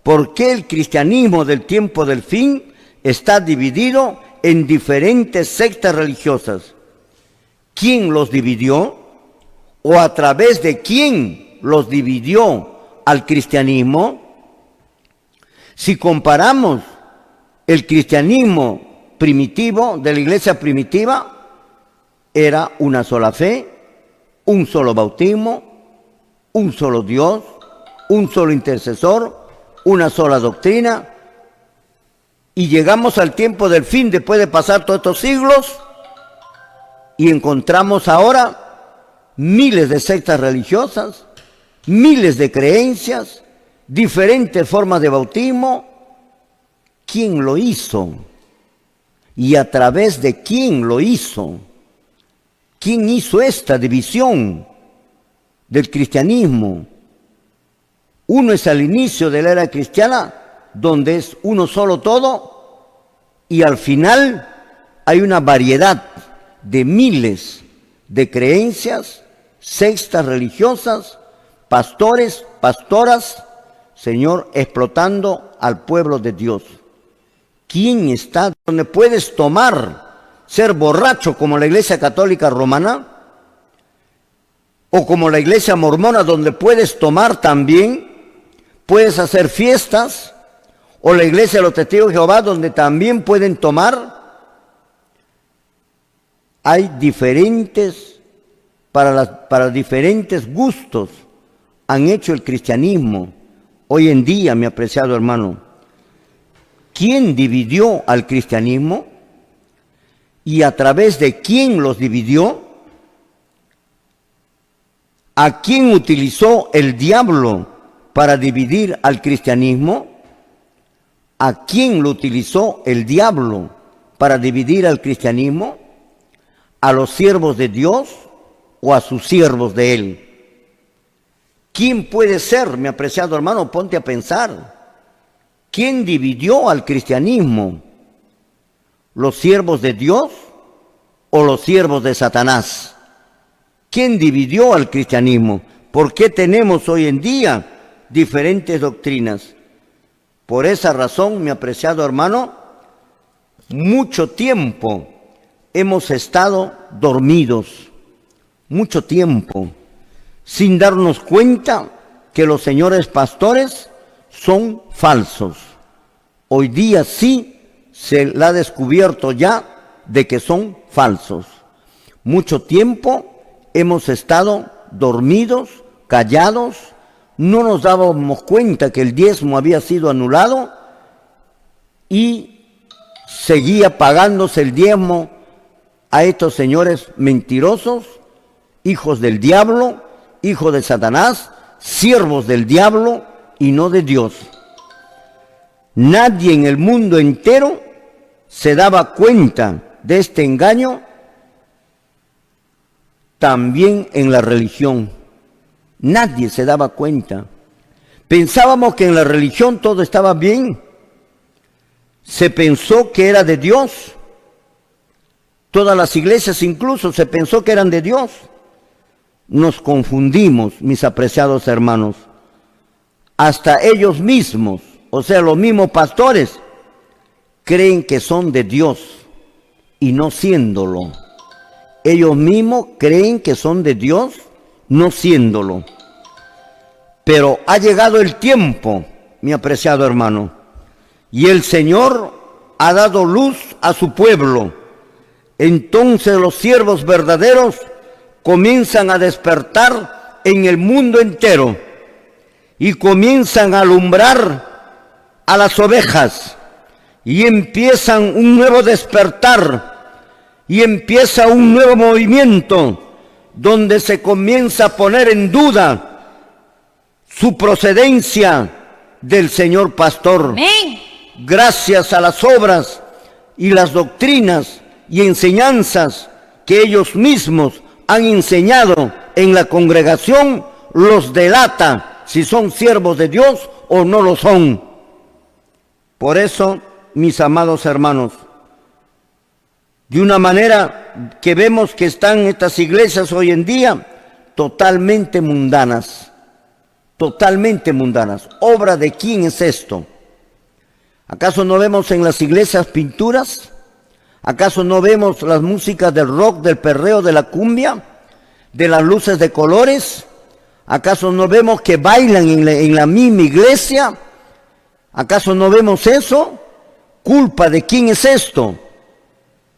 ¿Por qué el cristianismo del tiempo del fin está dividido en diferentes sectas religiosas? ¿Quién los dividió? ¿O a través de quién los dividió al cristianismo? Si comparamos el cristianismo primitivo, de la iglesia primitiva, era una sola fe, un solo bautismo, un solo Dios, un solo intercesor, una sola doctrina. Y llegamos al tiempo del fin, después de pasar todos estos siglos, y encontramos ahora miles de sectas religiosas, miles de creencias, diferentes formas de bautismo. ¿Quién lo hizo? ¿Y a través de quién lo hizo? ¿Quién hizo esta división del cristianismo? Uno es al inicio de la era cristiana, donde es uno solo todo, y al final hay una variedad de miles de creencias, sectas religiosas, pastores, pastoras, Señor, explotando al pueblo de Dios. ¿Quién está donde puedes tomar, ser borracho como la Iglesia Católica Romana? O como la Iglesia Mormona, donde puedes tomar también, puedes hacer fiestas, o la Iglesia de los Testigos de Jehová, donde también pueden tomar. Hay diferentes, para diferentes gustos, han hecho el cristianismo. Hoy en día, mi apreciado hermano, ¿quién dividió al cristianismo? ¿Y a través de quién los dividió? ¿A quién utilizó el diablo para dividir al cristianismo? ¿A quién lo utilizó el diablo para dividir al cristianismo? ¿A los siervos de Dios o a sus siervos de Él? ¿Quién puede ser, mi apreciado hermano? Ponte a pensar. ¿Quién dividió al cristianismo? ¿Los siervos de Dios o los siervos de Satanás? ¿Quién dividió al cristianismo? ¿Por qué tenemos hoy en día diferentes doctrinas? Por esa razón, mi apreciado hermano, mucho tiempo hemos estado dormidos, mucho tiempo, sin darnos cuenta que los señores pastores son falsos. Hoy día sí se la ha descubierto ya de que son falsos. Mucho tiempo hemos estado dormidos, callados, no nos dábamos cuenta que el diezmo había sido anulado y seguía pagándose el diezmo a estos señores mentirosos, hijos del diablo, hijos de Satanás, siervos del diablo y no de Dios. Nadie en el mundo entero se daba cuenta de este engaño, también en la religión. Nadie se daba cuenta. Pensábamos que en la religión todo estaba bien. Se pensó que era de Dios. Todas las iglesias incluso se pensó que eran de Dios. Nos confundimos, mis apreciados hermanos. Hasta ellos mismos, o sea, los mismos pastores, creen que son de Dios y no siéndolo. Ellos mismos creen que son de Dios, no siéndolo. Pero ha llegado el tiempo, mi apreciado hermano, y el Señor ha dado luz a su pueblo. Entonces los siervos verdaderos comienzan a despertar en el mundo entero y comienzan a alumbrar a las ovejas y empiezan un nuevo despertar y empieza un nuevo movimiento donde se comienza a poner en duda su procedencia del señor pastor. Amén. Gracias a las obras y las doctrinas y enseñanzas que ellos mismos han enseñado en la congregación, los delata si son siervos de Dios o no lo son. Por eso, mis amados hermanos, de una manera que vemos que están estas iglesias hoy en día, totalmente mundanas. Totalmente mundanas. ¿Obra de quién es esto? ¿Acaso no vemos en las iglesias pinturas? ¿Acaso no vemos las músicas del rock, del perreo, de la cumbia, de las luces de colores? ¿Acaso no vemos que bailan en la misma iglesia? ¿Acaso no vemos eso? ¿Culpa de quién es esto?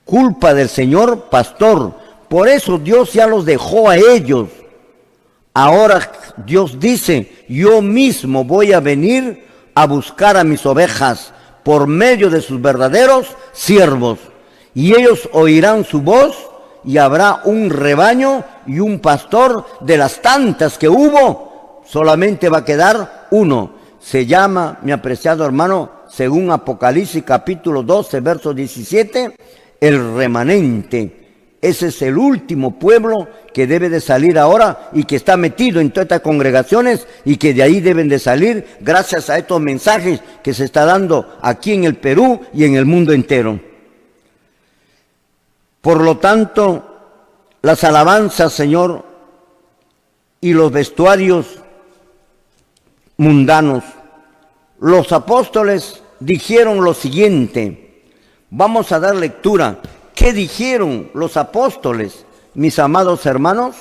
Culpa del señor pastor. Por eso Dios ya los dejó a ellos. Ahora Dios dice, yo mismo voy a venir a buscar a mis ovejas por medio de sus verdaderos siervos. Y ellos oirán su voz y habrá un rebaño y un pastor de las tantas que hubo. Solamente va a quedar uno. Se llama, mi apreciado hermano, según Apocalipsis capítulo 12, verso 17, el remanente. Ese es el último pueblo que debe de salir ahora y que está metido en todas estas congregaciones y que de ahí deben de salir gracias a estos mensajes que se está dando aquí en el Perú y en el mundo entero. Por lo tanto, las alabanzas, Señor, y los vestuarios mundanos, los apóstoles dijeron lo siguiente. Vamos a dar lectura. ¿Qué dijeron los apóstoles, mis amados hermanos?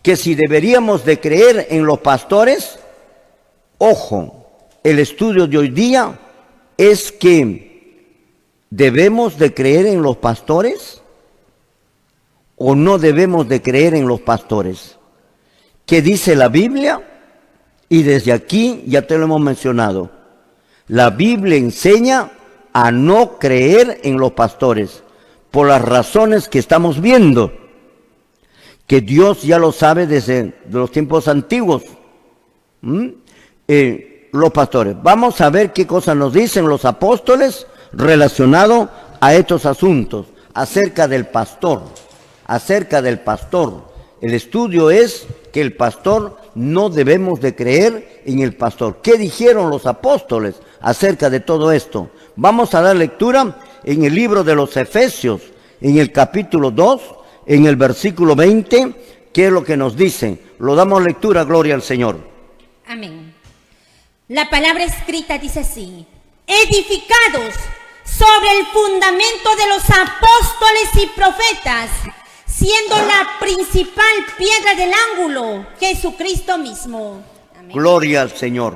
Que si deberíamos de creer en los pastores, ojo, el estudio de hoy día es que debemos de creer en los pastores o no debemos de creer en los pastores. ¿Qué dice la Biblia? Y desde aquí ya te lo hemos mencionado. La Biblia enseña a no creer en los pastores. Por las razones que estamos viendo, que Dios ya lo sabe desde los tiempos antiguos. Los pastores. Vamos a ver qué cosas nos dicen los apóstoles relacionado a estos asuntos, acerca del pastor, El estudio es que el pastor, no debemos de creer en el pastor. ¿Qué dijeron los apóstoles acerca de todo esto? Vamos a dar lectura en el libro de los Efesios, en el capítulo 2, en el versículo 20, ¿qué es lo que nos dice? Lo damos lectura, gloria al Señor. Amén. La palabra escrita dice así: edificados sobre el fundamento de los apóstoles y profetas, siendo la principal piedra del ángulo, Jesucristo mismo. Amén. Gloria al Señor.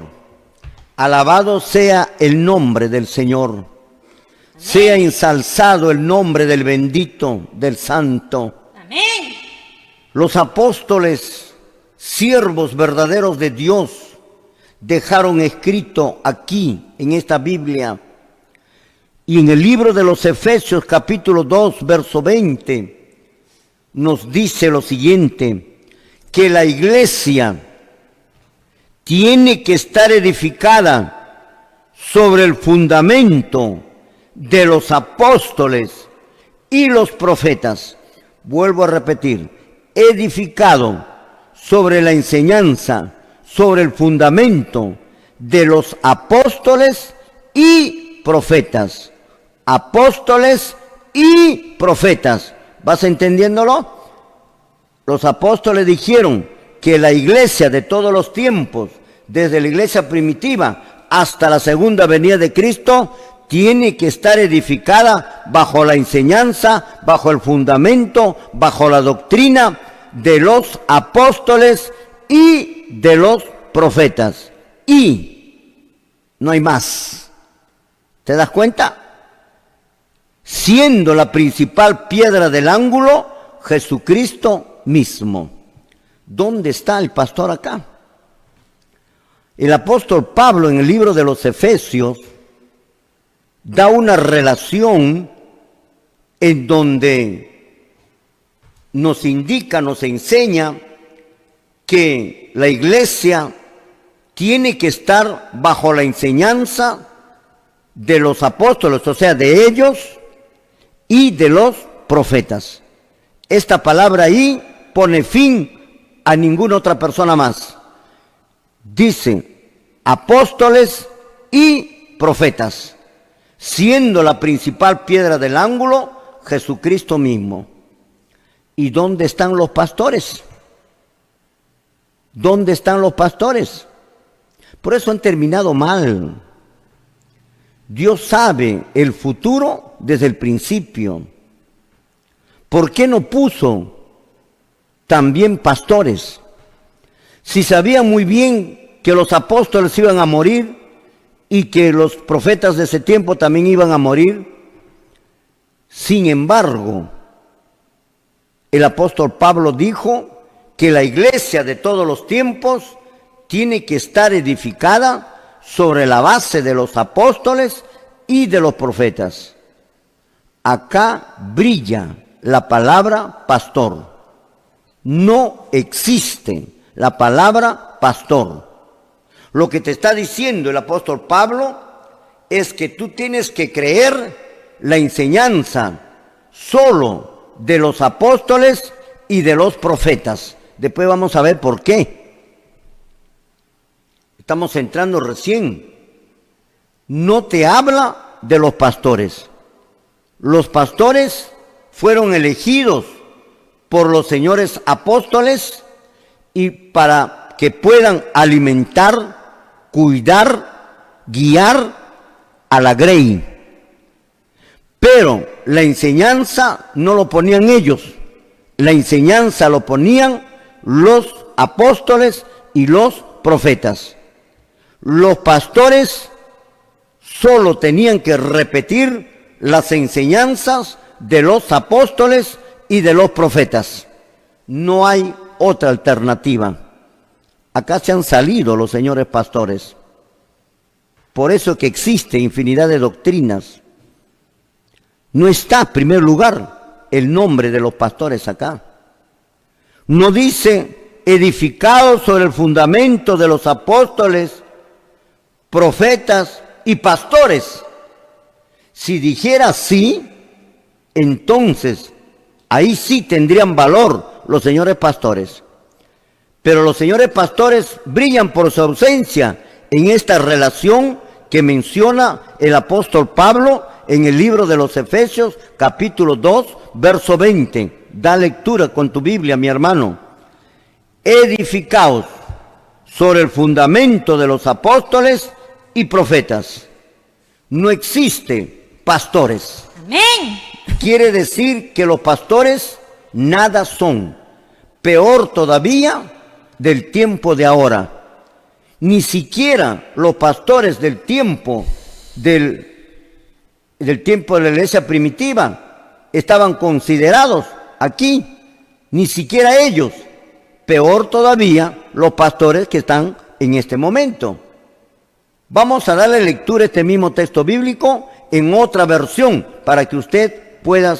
Alabado sea el nombre del Señor. Sea ensalzado el nombre del bendito, del santo. Amén. Los apóstoles, siervos verdaderos de Dios, dejaron escrito aquí, en esta Biblia, y en el libro de los Efesios, capítulo 2, verso 20, nos dice lo siguiente, que la iglesia tiene que estar edificada sobre el fundamento de los apóstoles y los profetas. Vuelvo a repetir, edificado sobre la enseñanza, sobre el fundamento de los apóstoles y profetas. Apóstoles y profetas. ¿Vas entendiéndolo? Los apóstoles dijeron que la iglesia de todos los tiempos, desde la iglesia primitiva hasta la segunda venida de Cristo, tiene que estar edificada bajo la enseñanza, bajo el fundamento, bajo la doctrina de los apóstoles y de los profetas. Y no hay más. ¿Te das cuenta? Siendo la principal piedra del ángulo, Jesucristo mismo. ¿Dónde está el pastor acá? El apóstol Pablo en el libro de los Efesios da una relación en donde nos indica, nos enseña que la iglesia tiene que estar bajo la enseñanza de los apóstoles, o sea, de ellos y de los profetas. Esta palabra ahí pone fin a ninguna otra persona más. Dice apóstoles y profetas, siendo la principal piedra del ángulo Jesucristo mismo. ¿Y dónde están los pastores? ¿Dónde están los pastores? Por eso han terminado mal. Dios sabe el futuro desde el principio. ¿Por qué no puso también pastores? Si sabía muy bien que los apóstoles iban a morir y que los profetas de ese tiempo también iban a morir. Sin embargo, el apóstol Pablo dijo que la iglesia de todos los tiempos tiene que estar edificada sobre la base de los apóstoles y de los profetas. Acá brilla la palabra pastor. No existe la palabra pastor. Lo que te está diciendo el apóstol Pablo es que tú tienes que creer la enseñanza solo de los apóstoles y de los profetas. Después vamos a ver por qué. Estamos entrando recién. No te habla de los pastores. Los pastores fueron elegidos por los señores apóstoles y para que puedan alimentar, cuidar, guiar a la grey. Pero la enseñanza no lo ponían ellos, la enseñanza lo ponían los apóstoles y los profetas. Los pastores solo tenían que repetir las enseñanzas de los apóstoles y de los profetas. No hay otra alternativa. Acá se han salido los señores pastores. Por eso que existe infinidad de doctrinas. No está en primer lugar el nombre de los pastores acá. No dice edificados sobre el fundamento de los apóstoles, profetas y pastores. Si dijera así, entonces ahí sí tendrían valor los señores pastores. Pero los señores pastores brillan por su ausencia en esta relación que menciona el apóstol Pablo en el libro de los Efesios, capítulo 2, verso 20. Da lectura con tu Biblia, mi hermano. Edificaos sobre el fundamento de los apóstoles y profetas. No existe pastores. Amén. Quiere decir que los pastores nada son. Peor todavía del tiempo de ahora. Ni siquiera los pastores del tiempo de la iglesia primitiva estaban considerados aquí. Ni siquiera ellos. Peor todavía los pastores que están en este momento. Vamos a darle lectura a este mismo texto bíblico en otra versión para que usted pueda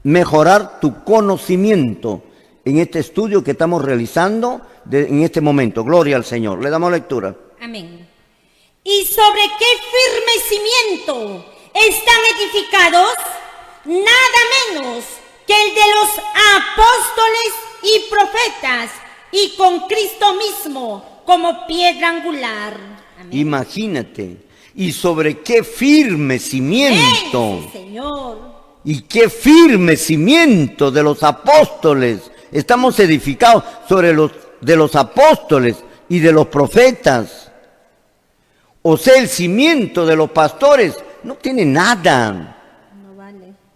mejorar tu conocimiento en este estudio que estamos realizando en este momento. Gloria al Señor. Le damos lectura. Amén. ¿Y sobre qué firme cimiento están edificados? Nada menos que el de los apóstoles y profetas, y con Cristo mismo como piedra angular. Amén. Imagínate. ¿Y sobre qué firme cimiento? Sí, Señor. ¿Y qué firme cimiento de los apóstoles? Estamos edificados sobre de los apóstoles y de los profetas. O sea, el cimiento de los pastores no tiene nada.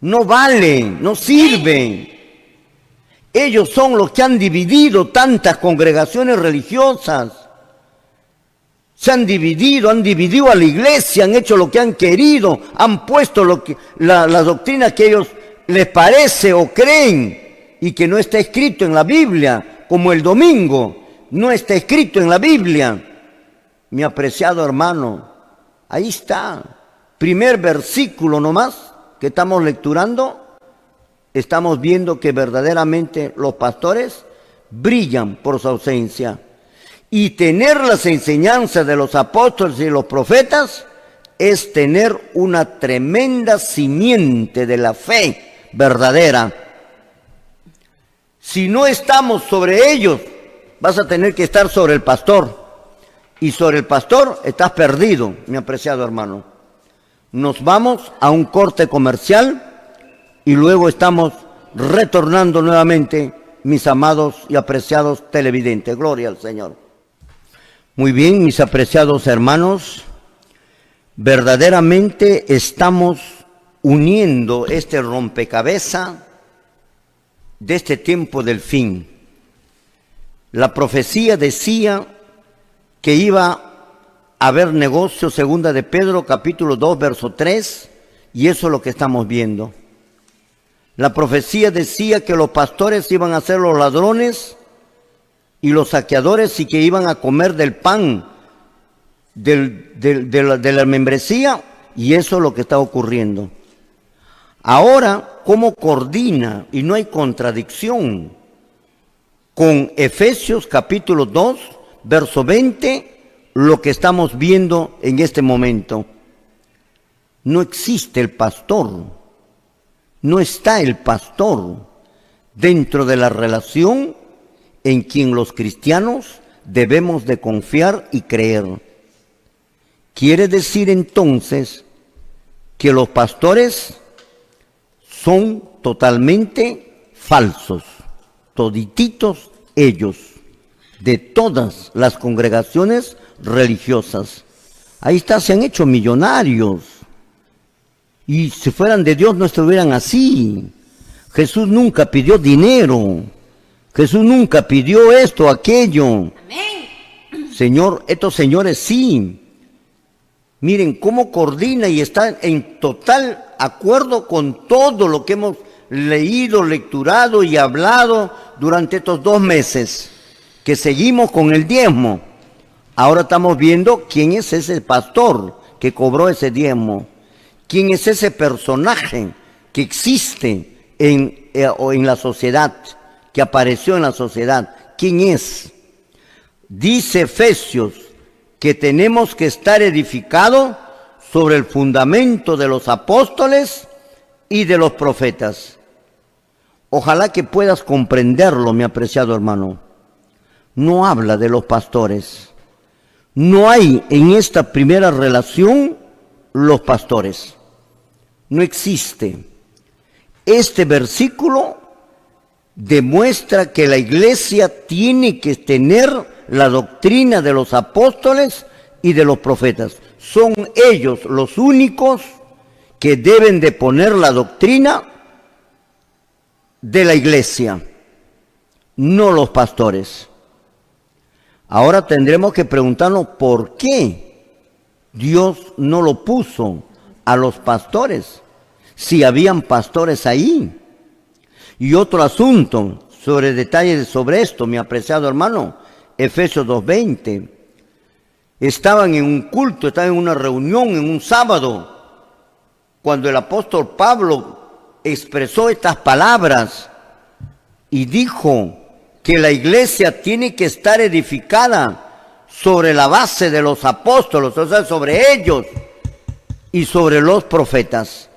No vale, no sirve. Ellos son los que han dividido tantas congregaciones religiosas. Se han dividido a la iglesia, han hecho lo que han querido, han puesto la doctrina que a ellos les parece o creen y que no está escrito en la Biblia, como el domingo, no está escrito en la Biblia. Mi apreciado hermano, ahí está, primer versículo nomás que estamos lecturando. Estamos viendo que verdaderamente los pastores brillan por su ausencia. Y tener las enseñanzas de los apóstoles y los profetas es tener una tremenda simiente de la fe verdadera. Si no estamos sobre ellos, vas a tener que estar sobre el pastor. Y sobre el pastor estás perdido, mi apreciado hermano. Nos vamos a un corte comercial y luego estamos retornando nuevamente mis amados y apreciados televidentes. Gloria al Señor. Muy bien, mis apreciados hermanos, verdaderamente estamos uniendo este rompecabezas de este tiempo del fin. La profecía decía que iba a haber negocio, segunda de Pedro, capítulo 2, verso 3, y eso es lo que estamos viendo. La profecía decía que los pastores iban a ser los ladrones y los saqueadores y que iban a comer del pan de la membresía, y eso es lo que está ocurriendo. Ahora, ¿cómo coordina? Y no hay contradicción con Efesios capítulo 2, verso 20, lo que estamos viendo en este momento. No existe el pastor. No está el pastor dentro de la relación en quien los cristianos debemos de confiar y creer. Quiere decir entonces que los pastores son totalmente falsos, todititos ellos, de todas las congregaciones religiosas. Ahí está, se han hecho millonarios. Y si fueran de Dios no estuvieran así. Jesús nunca pidió dinero. Jesús nunca pidió esto, aquello. Amén. Señor, estos señores sí. Miren cómo coordina y está en total acuerdo con todo lo que hemos leído, lecturado y hablado durante estos 2 meses, que seguimos con el diezmo. Ahora estamos viendo quién es ese pastor que cobró ese diezmo. ¿Quién es ese personaje que existe en la sociedad, que apareció en la sociedad? ¿Quién es? Dice Efesios que tenemos que estar edificados sobre el fundamento de los apóstoles y de los profetas. Ojalá que puedas comprenderlo, mi apreciado hermano. No habla de los pastores. No hay en esta primera relación los pastores. No existe. Este versículo demuestra que la iglesia tiene que tener la doctrina de los apóstoles y de los profetas. Son ellos los únicos que deben de poner la doctrina de la iglesia, no los pastores. Ahora tendremos que preguntarnos por qué Dios no lo puso a los pastores, si habían pastores ahí. Y otro asunto, sobre detalles sobre esto, mi apreciado hermano, Efesios 2:20. Estaban en un culto, estaban en una reunión, en un sábado, cuando el apóstol Pablo expresó estas palabras y dijo que la iglesia tiene que estar edificada sobre la base de los apóstoles, o sea, sobre ellos y sobre los profetas.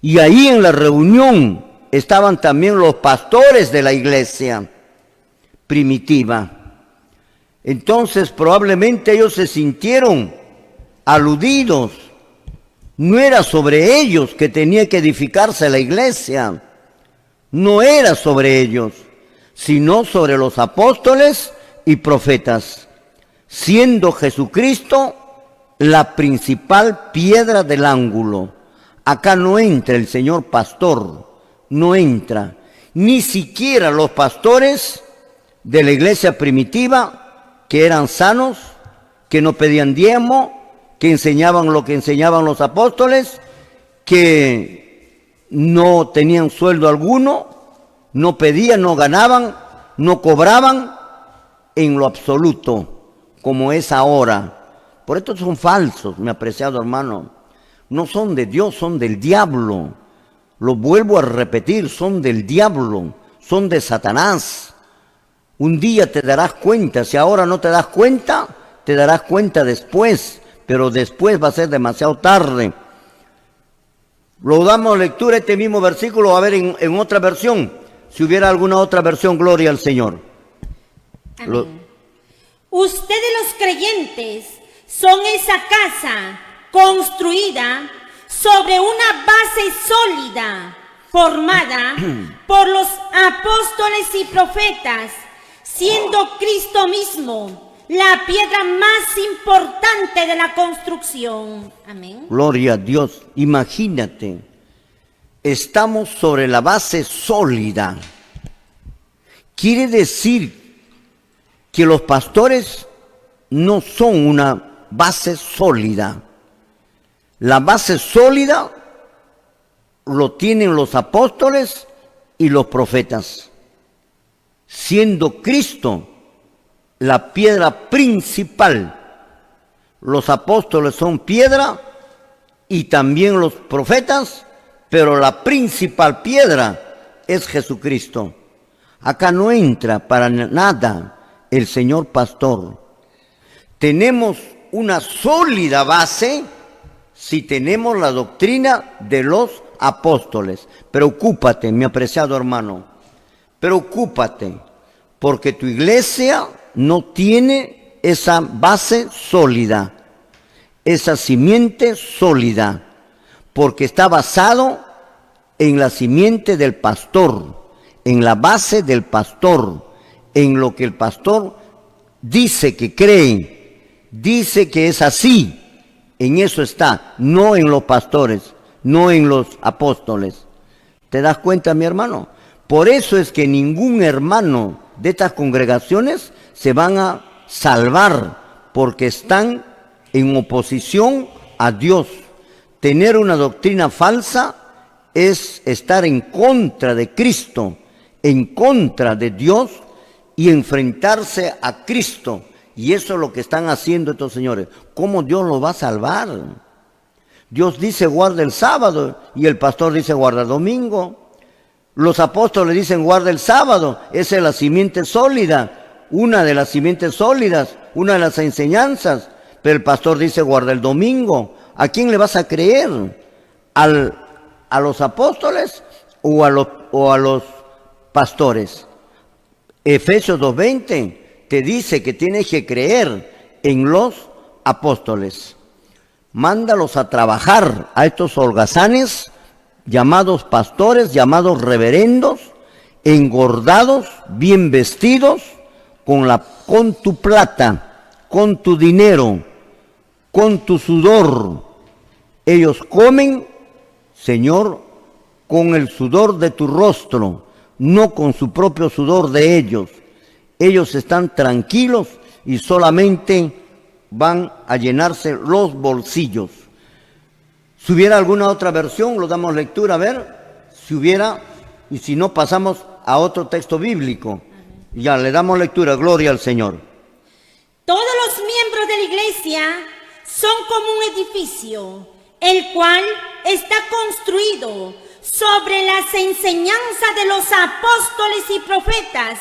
Y ahí en la reunión estaban también los pastores de la iglesia primitiva. Entonces probablemente ellos se sintieron aludidos. No era sobre ellos que tenía que edificarse la iglesia. No era sobre ellos, sino sobre los apóstoles y profetas, siendo Jesucristo la principal piedra del ángulo. Acá no entra el señor pastor, no entra. Ni siquiera los pastores de la iglesia primitiva, que eran sanos, que no pedían diezmo, que enseñaban lo que enseñaban los apóstoles, que no tenían sueldo alguno, no pedían, no ganaban, no cobraban en lo absoluto, como es ahora. Por esto son falsos, mi apreciado hermano. No son de Dios, son del diablo. Lo vuelvo a repetir, son del diablo, son de Satanás. Un día te darás cuenta, si ahora no te das cuenta, te darás cuenta después, pero después va a ser demasiado tarde. Lo damos lectura este mismo versículo, a ver en otra versión, si hubiera alguna otra versión, gloria al Señor. Amén. Ustedes los creyentes son esa casa construida sobre una base sólida, formada por los apóstoles y profetas, siendo Cristo mismo la piedra más importante de la construcción. Amén. Gloria a Dios. Imagínate, estamos sobre la base sólida. Quiere decir que los pastores no son una base sólida. La base sólida lo tienen los apóstoles y los profetas, siendo Cristo la piedra principal. Los apóstoles son piedra y también los profetas, pero la principal piedra es Jesucristo. Acá no entra para nada el señor pastor. Tenemos una sólida base si tenemos la doctrina de los apóstoles. Preocúpate, mi apreciado hermano, preocúpate, porque tu iglesia no tiene esa base sólida, esa simiente sólida, porque está basado en la simiente del pastor, en la base del pastor, en lo que el pastor dice que cree, dice que es así. En eso está, no en los pastores, no en los apóstoles. ¿Te das cuenta, mi hermano? Por eso es que ningún hermano de estas congregaciones se van a salvar, porque están en oposición a Dios. Tener una doctrina falsa es estar en contra de Cristo, en contra de Dios y enfrentarse a Cristo. Y eso es lo que están haciendo estos señores. ¿Cómo Dios los va a salvar? Dios dice guarda el sábado y el pastor dice guarda el domingo. Los apóstoles dicen guarda el sábado. Esa es la simiente sólida, una de las simientes sólidas, una de las enseñanzas. Pero el pastor dice guarda el domingo. ¿A quién le vas a creer? ¿A los apóstoles o a los pastores? Efesios 2:20 te dice que tienes que creer en los apóstoles. Mándalos a trabajar a estos holgazanes, llamados pastores, llamados reverendos, engordados, bien vestidos, con tu plata, con tu dinero, con tu sudor. Ellos comen, Señor, con el sudor de tu rostro, no con su propio sudor de ellos. Ellos están tranquilos y solamente van a llenarse los bolsillos. Si hubiera alguna otra versión, lo damos lectura, a ver, si hubiera, y si no pasamos a otro texto bíblico. Ya, le damos lectura, gloria al Señor. Todos los miembros de la iglesia son como un edificio, el cual está construido sobre las enseñanzas de los apóstoles y profetas.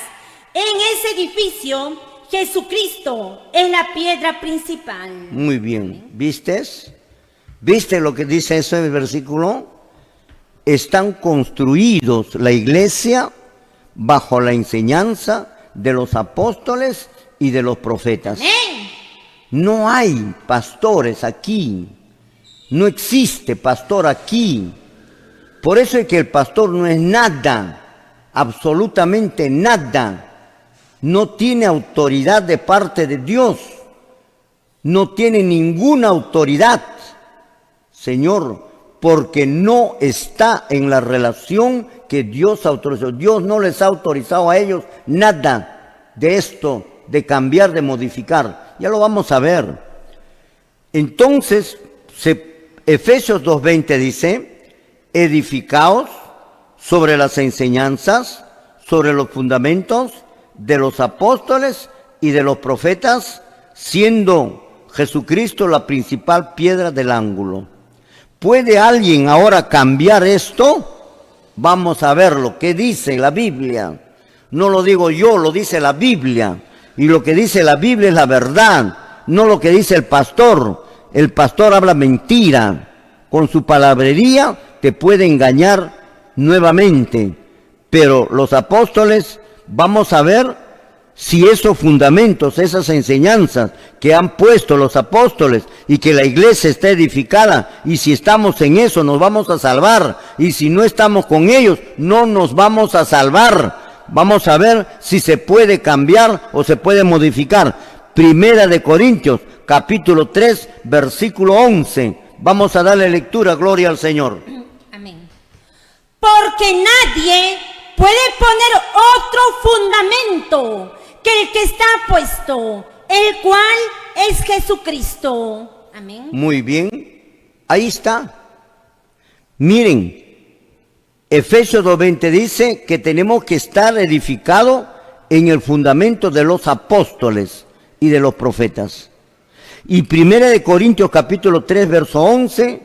En ese edificio, Jesucristo es la piedra principal. Muy bien, ¿vistes? ¿Viste lo que dice eso en el versículo? Están construidos la iglesia bajo la enseñanza de los apóstoles y de los profetas. ¡Amén! No hay pastores aquí, no existe pastor aquí. Por eso es que el pastor no es nada, absolutamente nada. No tiene autoridad de parte de Dios, no tiene ninguna autoridad, Señor, porque no está en la relación que Dios autorizó. Dios no les ha autorizado a ellos nada de esto, de cambiar, de modificar. Ya lo vamos a ver. Entonces, Efesios 2:20 dice, edificaos sobre las enseñanzas, sobre los fundamentos de los apóstoles y de los profetas, siendo Jesucristo la principal piedra del ángulo. ¿Puede alguien ahora cambiar esto? Vamos a ver lo que dice la Biblia. No lo digo yo, lo dice la Biblia. Y lo que dice la Biblia es la verdad, no lo que dice el pastor. El pastor habla mentira. Con su palabrería te puede engañar nuevamente. Pero los apóstoles, vamos a ver Si esos fundamentos, esas enseñanzas que han puesto los apóstoles y que la iglesia está edificada, y si estamos en eso nos vamos a salvar, y si no estamos con ellos no nos vamos a salvar. Vamos a ver si se puede cambiar o se puede modificar. Primera de Corintios, capítulo 3, versículo 11. Vamos a darle lectura, gloria al Señor. Amén. Porque nadie puede poner otro fundamento que el que está puesto, el cual es Jesucristo. Amén. Muy bien, ahí está. Miren, Efesios 2:20 dice que tenemos que estar edificados en el fundamento de los apóstoles y de los profetas. Y Primera de Corintios capítulo 3, verso 11,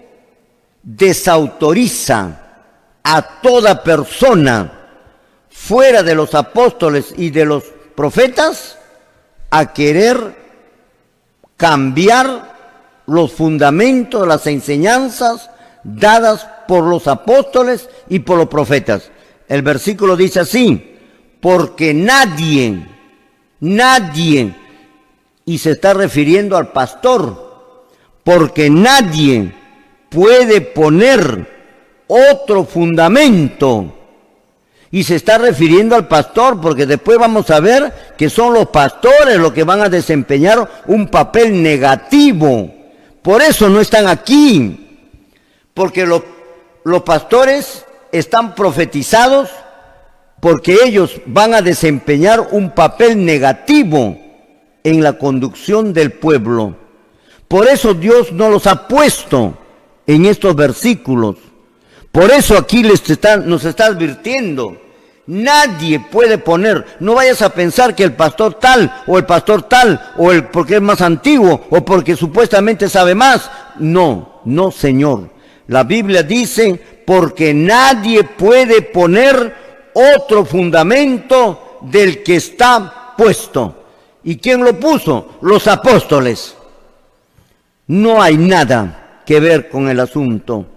desautoriza a toda persona fuera de los apóstoles y de los profetas a querer cambiar los fundamentos, las enseñanzas dadas por los apóstoles y por los profetas. El versículo dice así: porque nadie, y se está refiriendo al pastor, porque nadie puede poner otro fundamento. Y se está refiriendo al pastor, porque después vamos a ver que son los pastores los que van a desempeñar un papel negativo. Por eso no están aquí, porque los pastores están profetizados, porque ellos van a desempeñar un papel negativo en la conducción del pueblo. Por eso Dios no los ha puesto en estos versículos. Por eso aquí nos está advirtiendo. Nadie puede poner, no vayas a pensar que el pastor tal, o el pastor tal, porque es más antiguo, o porque supuestamente sabe más. No, Señor. La Biblia dice, porque nadie puede poner otro fundamento del que está puesto. ¿Y quién lo puso? Los apóstoles. No hay nada que ver con el asunto.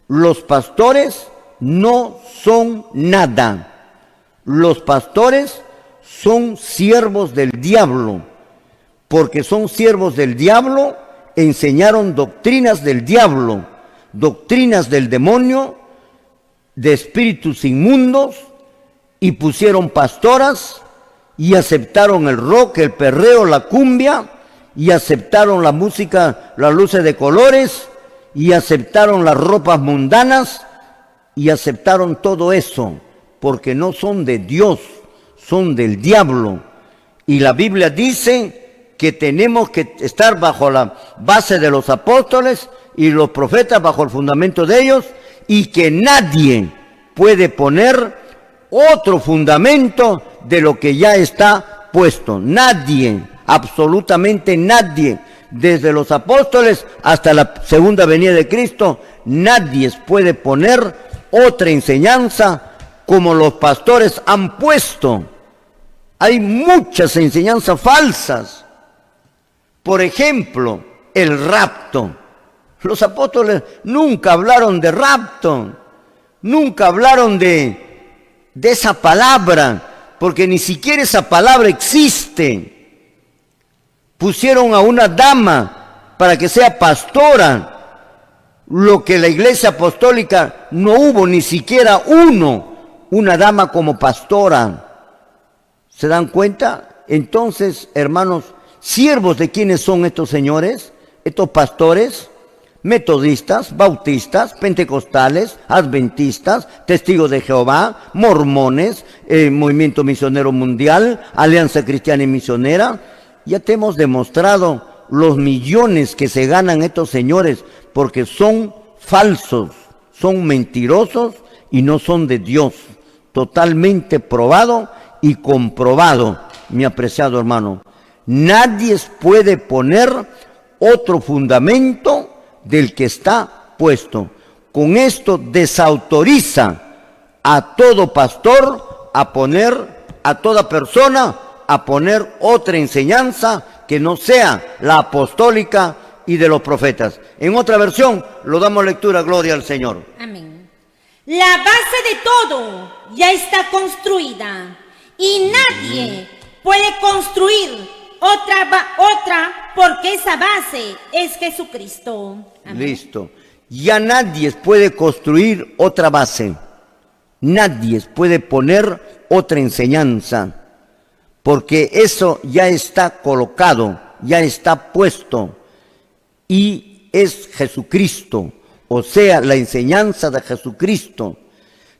Los pastores no son nada. Los pastores son siervos del diablo. Porque son siervos del diablo, enseñaron doctrinas del diablo, doctrinas del demonio, de espíritus inmundos, y pusieron pastoras, y aceptaron el rock, el perreo, la cumbia, y aceptaron la música, las luces de colores, y aceptaron las ropas mundanas, y aceptaron todo eso, porque no son de Dios, son del diablo. Y la Biblia dice que tenemos que estar bajo la base de los apóstoles y los profetas, bajo el fundamento de ellos, y que nadie puede poner otro fundamento de lo que ya está puesto. Nadie, absolutamente nadie, desde los apóstoles hasta la segunda venida de Cristo, nadie puede poner otra enseñanza como los pastores han puesto. Hay muchas enseñanzas falsas. Por ejemplo, el rapto. Los apóstoles nunca hablaron de rapto, nunca hablaron de esa palabra, porque ni siquiera esa palabra existe. Pusieron a una dama para que sea pastora, lo que la iglesia apostólica no hubo ni siquiera una dama como pastora. ¿Se dan cuenta? Entonces, hermanos, ¿siervos de quiénes son estos señores? Estos pastores, metodistas, bautistas, pentecostales, adventistas, testigos de Jehová, mormones, Movimiento Misionero Mundial, Alianza Cristiana y Misionera. Ya te hemos demostrado los millones que se ganan estos señores, porque son falsos, son mentirosos y no son de Dios. Totalmente probado y comprobado, mi apreciado hermano. Nadie puede poner otro fundamento del que está puesto. Con esto desautoriza a todo pastor a poner, a toda persona a poner otra enseñanza que no sea la apostólica y de los profetas. En otra versión lo damos lectura, gloria al Señor. Amén. La base de todo ya está construida y nadie puede construir otra porque esa base es Jesucristo. Amén. Listo. Ya nadie puede construir otra base. Nadie puede poner otra enseñanza. Porque eso ya está colocado, ya está puesto. Y es Jesucristo. O sea, la enseñanza de Jesucristo.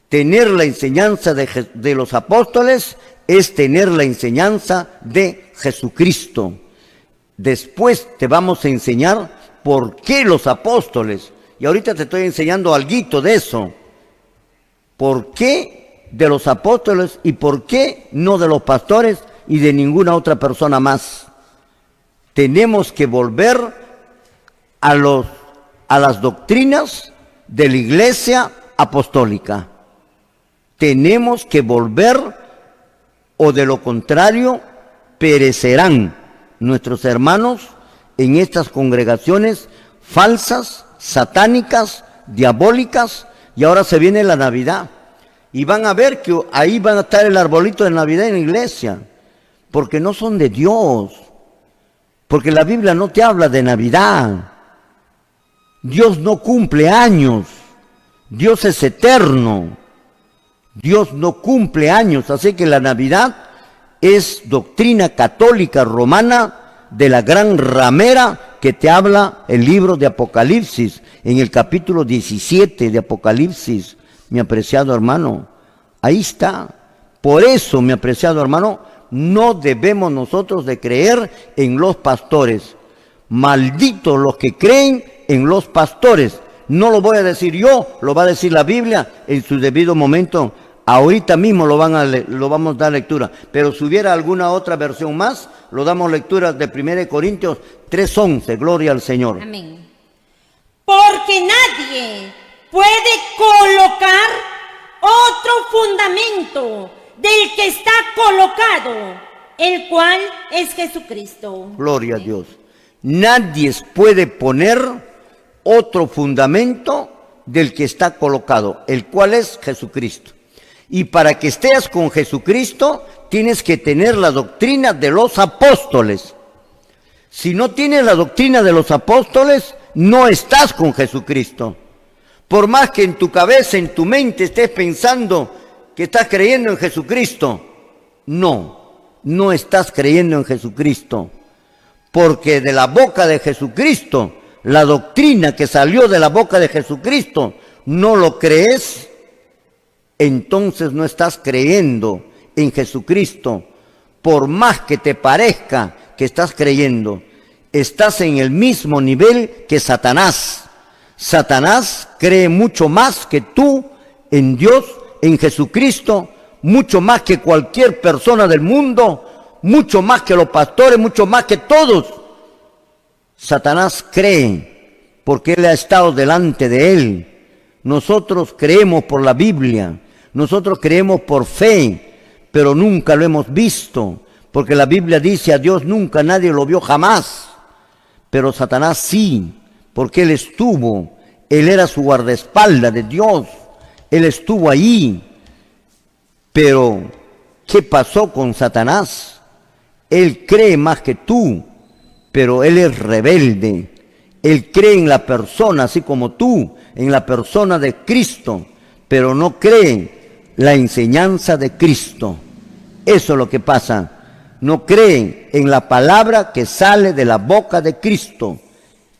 Tener la enseñanza de los apóstoles es tener la enseñanza de Jesucristo. Después te vamos a enseñar por qué los apóstoles. Y ahorita te estoy enseñando alguito de eso. ¿Por qué de los apóstoles y por qué no de los pastores y de ninguna otra persona más? Tenemos que volver a las doctrinas de la Iglesia Apostólica. Tenemos que volver, o de lo contrario, perecerán nuestros hermanos en estas congregaciones falsas, satánicas, diabólicas, y ahora se viene la Navidad. Y van a ver que ahí van a estar el arbolito de Navidad en la iglesia, porque no son de Dios, porque la Biblia no te habla de Navidad. Dios no cumple años, Dios es eterno, Dios no cumple años, así que la Navidad es doctrina católica romana de la gran ramera que te habla el libro de Apocalipsis, en el capítulo 17 de Apocalipsis, mi apreciado hermano. Ahí está. Por eso, mi apreciado hermano, no debemos nosotros de creer en los pastores. Malditos los que creen en los pastores. No lo voy a decir yo, lo va a decir la Biblia en su debido momento. Ahorita mismo lo vamos a dar lectura. Pero si hubiera alguna otra versión más, lo damos lectura de 1 Corintios 3:11. Gloria al Señor. Amén. Porque nadie puede colocar otro fundamento del que está colocado, el cual es Jesucristo. Gloria a Dios. Nadie puede poner otro fundamento del que está colocado, el cual es Jesucristo. Y para que estés con Jesucristo, tienes que tener la doctrina de los apóstoles. Si no tienes la doctrina de los apóstoles, no estás con Jesucristo. Por más que en tu cabeza, en tu mente estés pensando que estás creyendo en Jesucristo, no estás creyendo en Jesucristo. Porque de la boca de Jesucristo, la doctrina que salió de la boca de Jesucristo, no lo crees, entonces no estás creyendo en Jesucristo. Por más que te parezca que estás creyendo, estás en el mismo nivel que Satanás. Satanás cree mucho más que tú en Dios, en Jesucristo, mucho más que cualquier persona del mundo, mucho más que los pastores, mucho más que todos. Satanás cree porque él ha estado delante de él. Nosotros creemos por la Biblia, nosotros creemos por fe, pero nunca lo hemos visto, porque la Biblia dice: a Dios nunca nadie lo vio jamás. Pero Satanás sí, porque él estuvo, él era su guardaespaldas de Dios, él estuvo ahí. Pero, ¿qué pasó con Satanás? Él cree más que tú, pero él es rebelde. Él cree en la persona, así como tú, en la persona de Cristo, pero no cree la enseñanza de Cristo. Eso es lo que pasa. No creen en la palabra que sale de la boca de Cristo.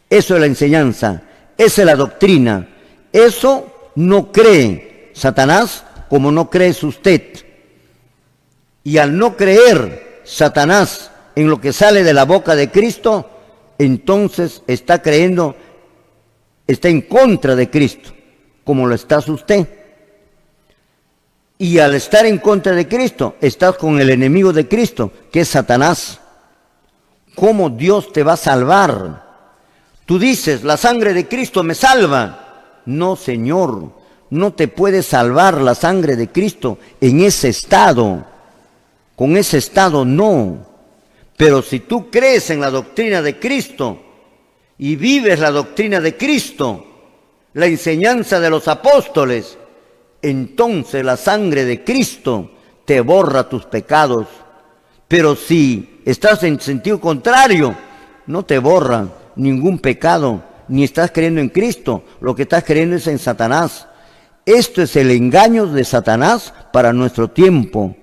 Eso es la enseñanza, esa es la doctrina. Eso no cree Satanás como no crees usted. Y al no creer Satanás en lo que sale de la boca de Cristo, entonces está creyendo, está en contra de Cristo, como lo estás usted. Y al estar en contra de Cristo, estás con el enemigo de Cristo, que es Satanás. ¿Cómo Dios te va a salvar? Tú dices: la sangre de Cristo me salva. No, Señor, no te puede salvar la sangre de Cristo en ese estado. Con ese estado no. Pero si tú crees en la doctrina de Cristo y vives la doctrina de Cristo, la enseñanza de los apóstoles, entonces la sangre de Cristo te borra tus pecados. Pero si estás en sentido contrario, no te borra ningún pecado, ni estás creyendo en Cristo, lo que estás creyendo es en Satanás. Esto es el engaño de Satanás para nuestro tiempo.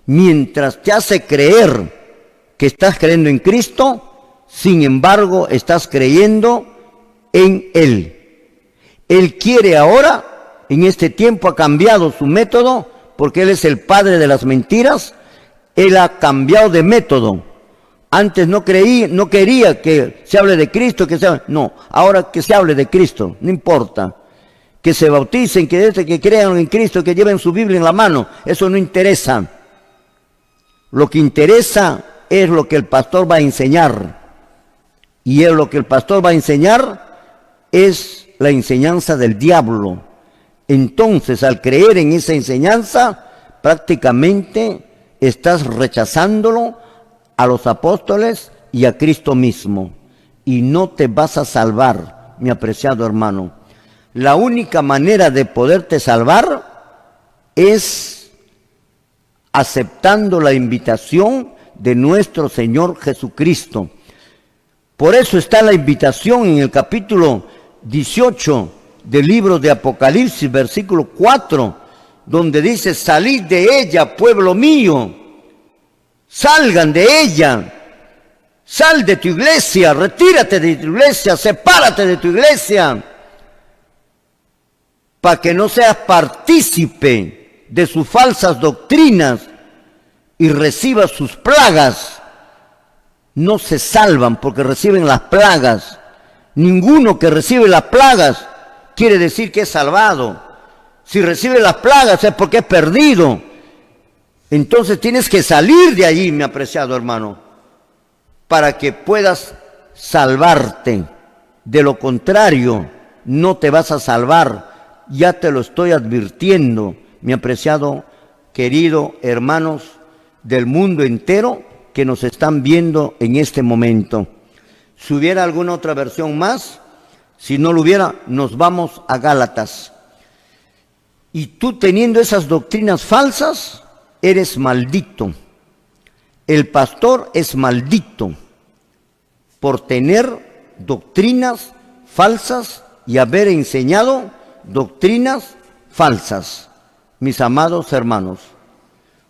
Mientras te hace creer que estás creyendo en Cristo, sin embargo estás creyendo en Él. Él quiere ahora, en este tiempo ha cambiado su método, porque Él es el padre de las mentiras. Él ha cambiado de método. Antes no quería que se hable de Cristo, no, ahora que se hable de Cristo, no importa. Que se bauticen, que crean en Cristo, que lleven su Biblia en la mano, eso no interesa. Lo que interesa es lo que el pastor va a enseñar. Y lo que el pastor va a enseñar es la enseñanza del diablo. Entonces, al creer en esa enseñanza, prácticamente estás rechazándolo a los apóstoles y a Cristo mismo. Y no te vas a salvar, mi apreciado hermano. La única manera de poderte salvar es aceptando la invitación de nuestro Señor Jesucristo. Por eso está la invitación en el capítulo 18 del libro de Apocalipsis, versículo 4, donde dice: salid de ella, pueblo mío, salgan de ella, sal de tu iglesia, retírate de tu iglesia, sepárate de tu iglesia, para que no seas partícipe de sus falsas doctrinas y recibas sus plagas. No se salvan porque reciben las plagas. Ninguno que recibe las plagas quiere decir que es salvado. Si recibe las plagas es porque es perdido. Entonces tienes que salir de allí, mi apreciado hermano, para que puedas salvarte. De lo contrario, no te vas a salvar. Ya te lo estoy advirtiendo, mi apreciado, querido hermanos del mundo entero que nos están viendo en este momento. Si hubiera alguna otra versión más, si no lo hubiera, nos vamos a Gálatas. Y tú teniendo esas doctrinas falsas, eres maldito. El pastor es maldito por tener doctrinas falsas y haber enseñado doctrinas falsas. Mis amados hermanos,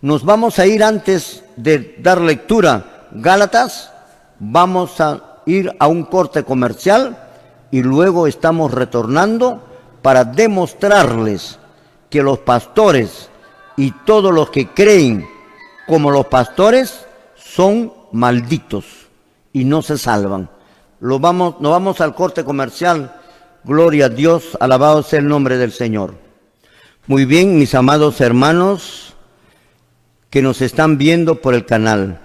nos vamos a ir antes de dar lectura Gálatas, vamos a ir a un corte comercial y luego estamos retornando para demostrarles que los pastores y todos los que creen como los pastores son malditos y no se salvan. Nos vamos al corte comercial. Gloria a Dios, alabado sea el nombre del Señor. Muy bien, mis amados hermanos que nos están viendo por el canal.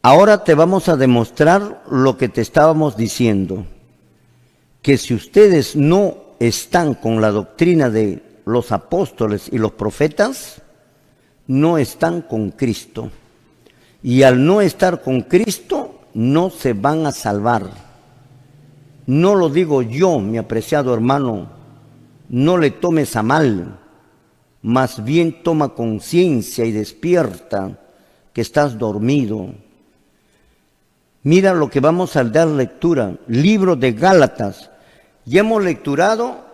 Ahora te vamos a demostrar lo que te estábamos diciendo, que si ustedes no están con la doctrina de los apóstoles y los profetas, no están con Cristo. Y al no estar con Cristo, no se van a salvar. No lo digo yo, mi apreciado hermano, no le tomes a mal, más bien toma conciencia y despierta que estás dormido. Mira lo que vamos a dar lectura, libro de Gálatas. Ya hemos lecturado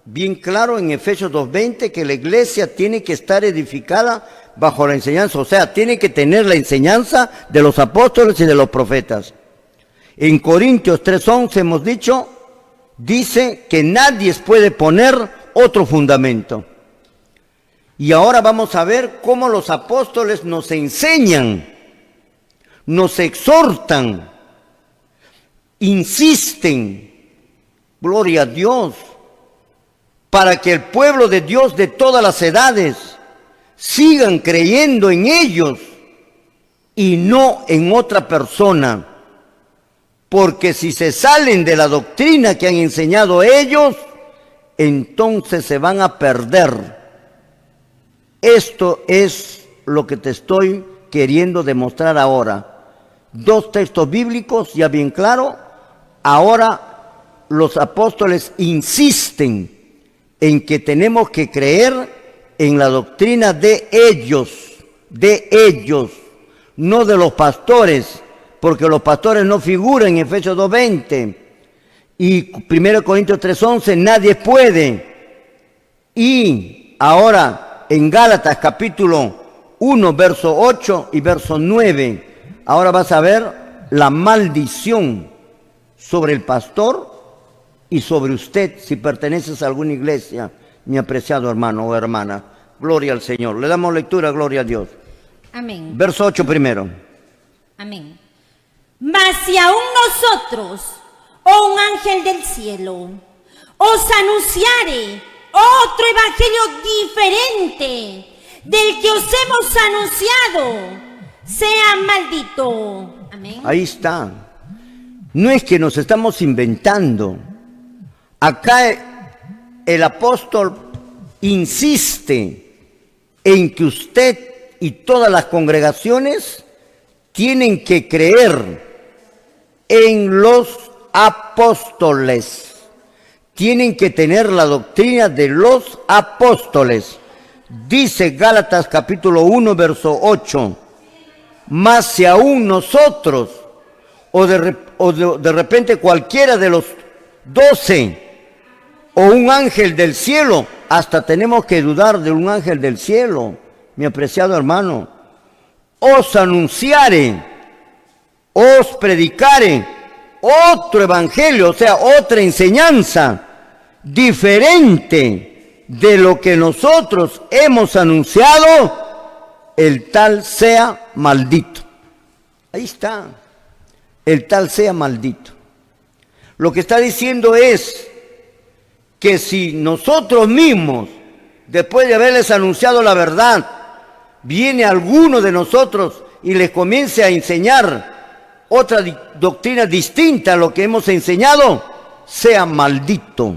bien claro en Efesios 2:20 que la iglesia tiene que estar edificada bajo la enseñanza, o sea, tiene que tener la enseñanza de los apóstoles y de los profetas. En Corintios 3:11 hemos dicho, dice que nadie puede poner otro fundamento. Y ahora vamos a ver cómo los apóstoles nos enseñan, nos exhortan, insisten, gloria a Dios, para que el pueblo de Dios de todas las edades sigan creyendo en ellos y no en otra persona. Porque si se salen de la doctrina que han enseñado ellos, entonces se van a perder. Esto es lo que te estoy queriendo demostrar ahora. Dos textos bíblicos, ya bien claro. Ahora los apóstoles insisten en que tenemos que creer en la doctrina de ellos, no de los pastores, porque los pastores no figuran en Efesios 2:20 y 1 Corintios 3:11, nadie puede. Y ahora en Gálatas capítulo 1, verso 8 y verso 9, ahora vas a ver la maldición sobre el pastor y sobre usted si perteneces a alguna iglesia, mi apreciado hermano o hermana. Gloria al Señor. Le damos lectura, gloria a Dios. Amén. Verso 8 primero. Amén. Mas si aún nosotros, o un ángel del cielo, os anunciare otro evangelio diferente del que os hemos anunciado, sea maldito. Amén. Ahí está. No es que nos estamos inventando. Acá el apóstol insiste en que usted y todas las congregaciones tienen que creer en los apóstoles. Tienen que tener la doctrina de los apóstoles. Dice Gálatas capítulo 1, verso 8. Mas si aún nosotros, o de repente cualquiera de los 12, o un ángel del cielo, hasta tenemos que dudar de un ángel del cielo, mi apreciado hermano, os anunciare, os predicare otro evangelio, o sea, otra enseñanza diferente de lo que nosotros hemos anunciado, el tal sea maldito. Ahí está, el tal sea maldito. Lo que está diciendo es que si nosotros mismos, después de haberles anunciado la verdad, viene alguno de nosotros y les comience a enseñar otra doctrina distinta a lo que hemos enseñado, sea maldito.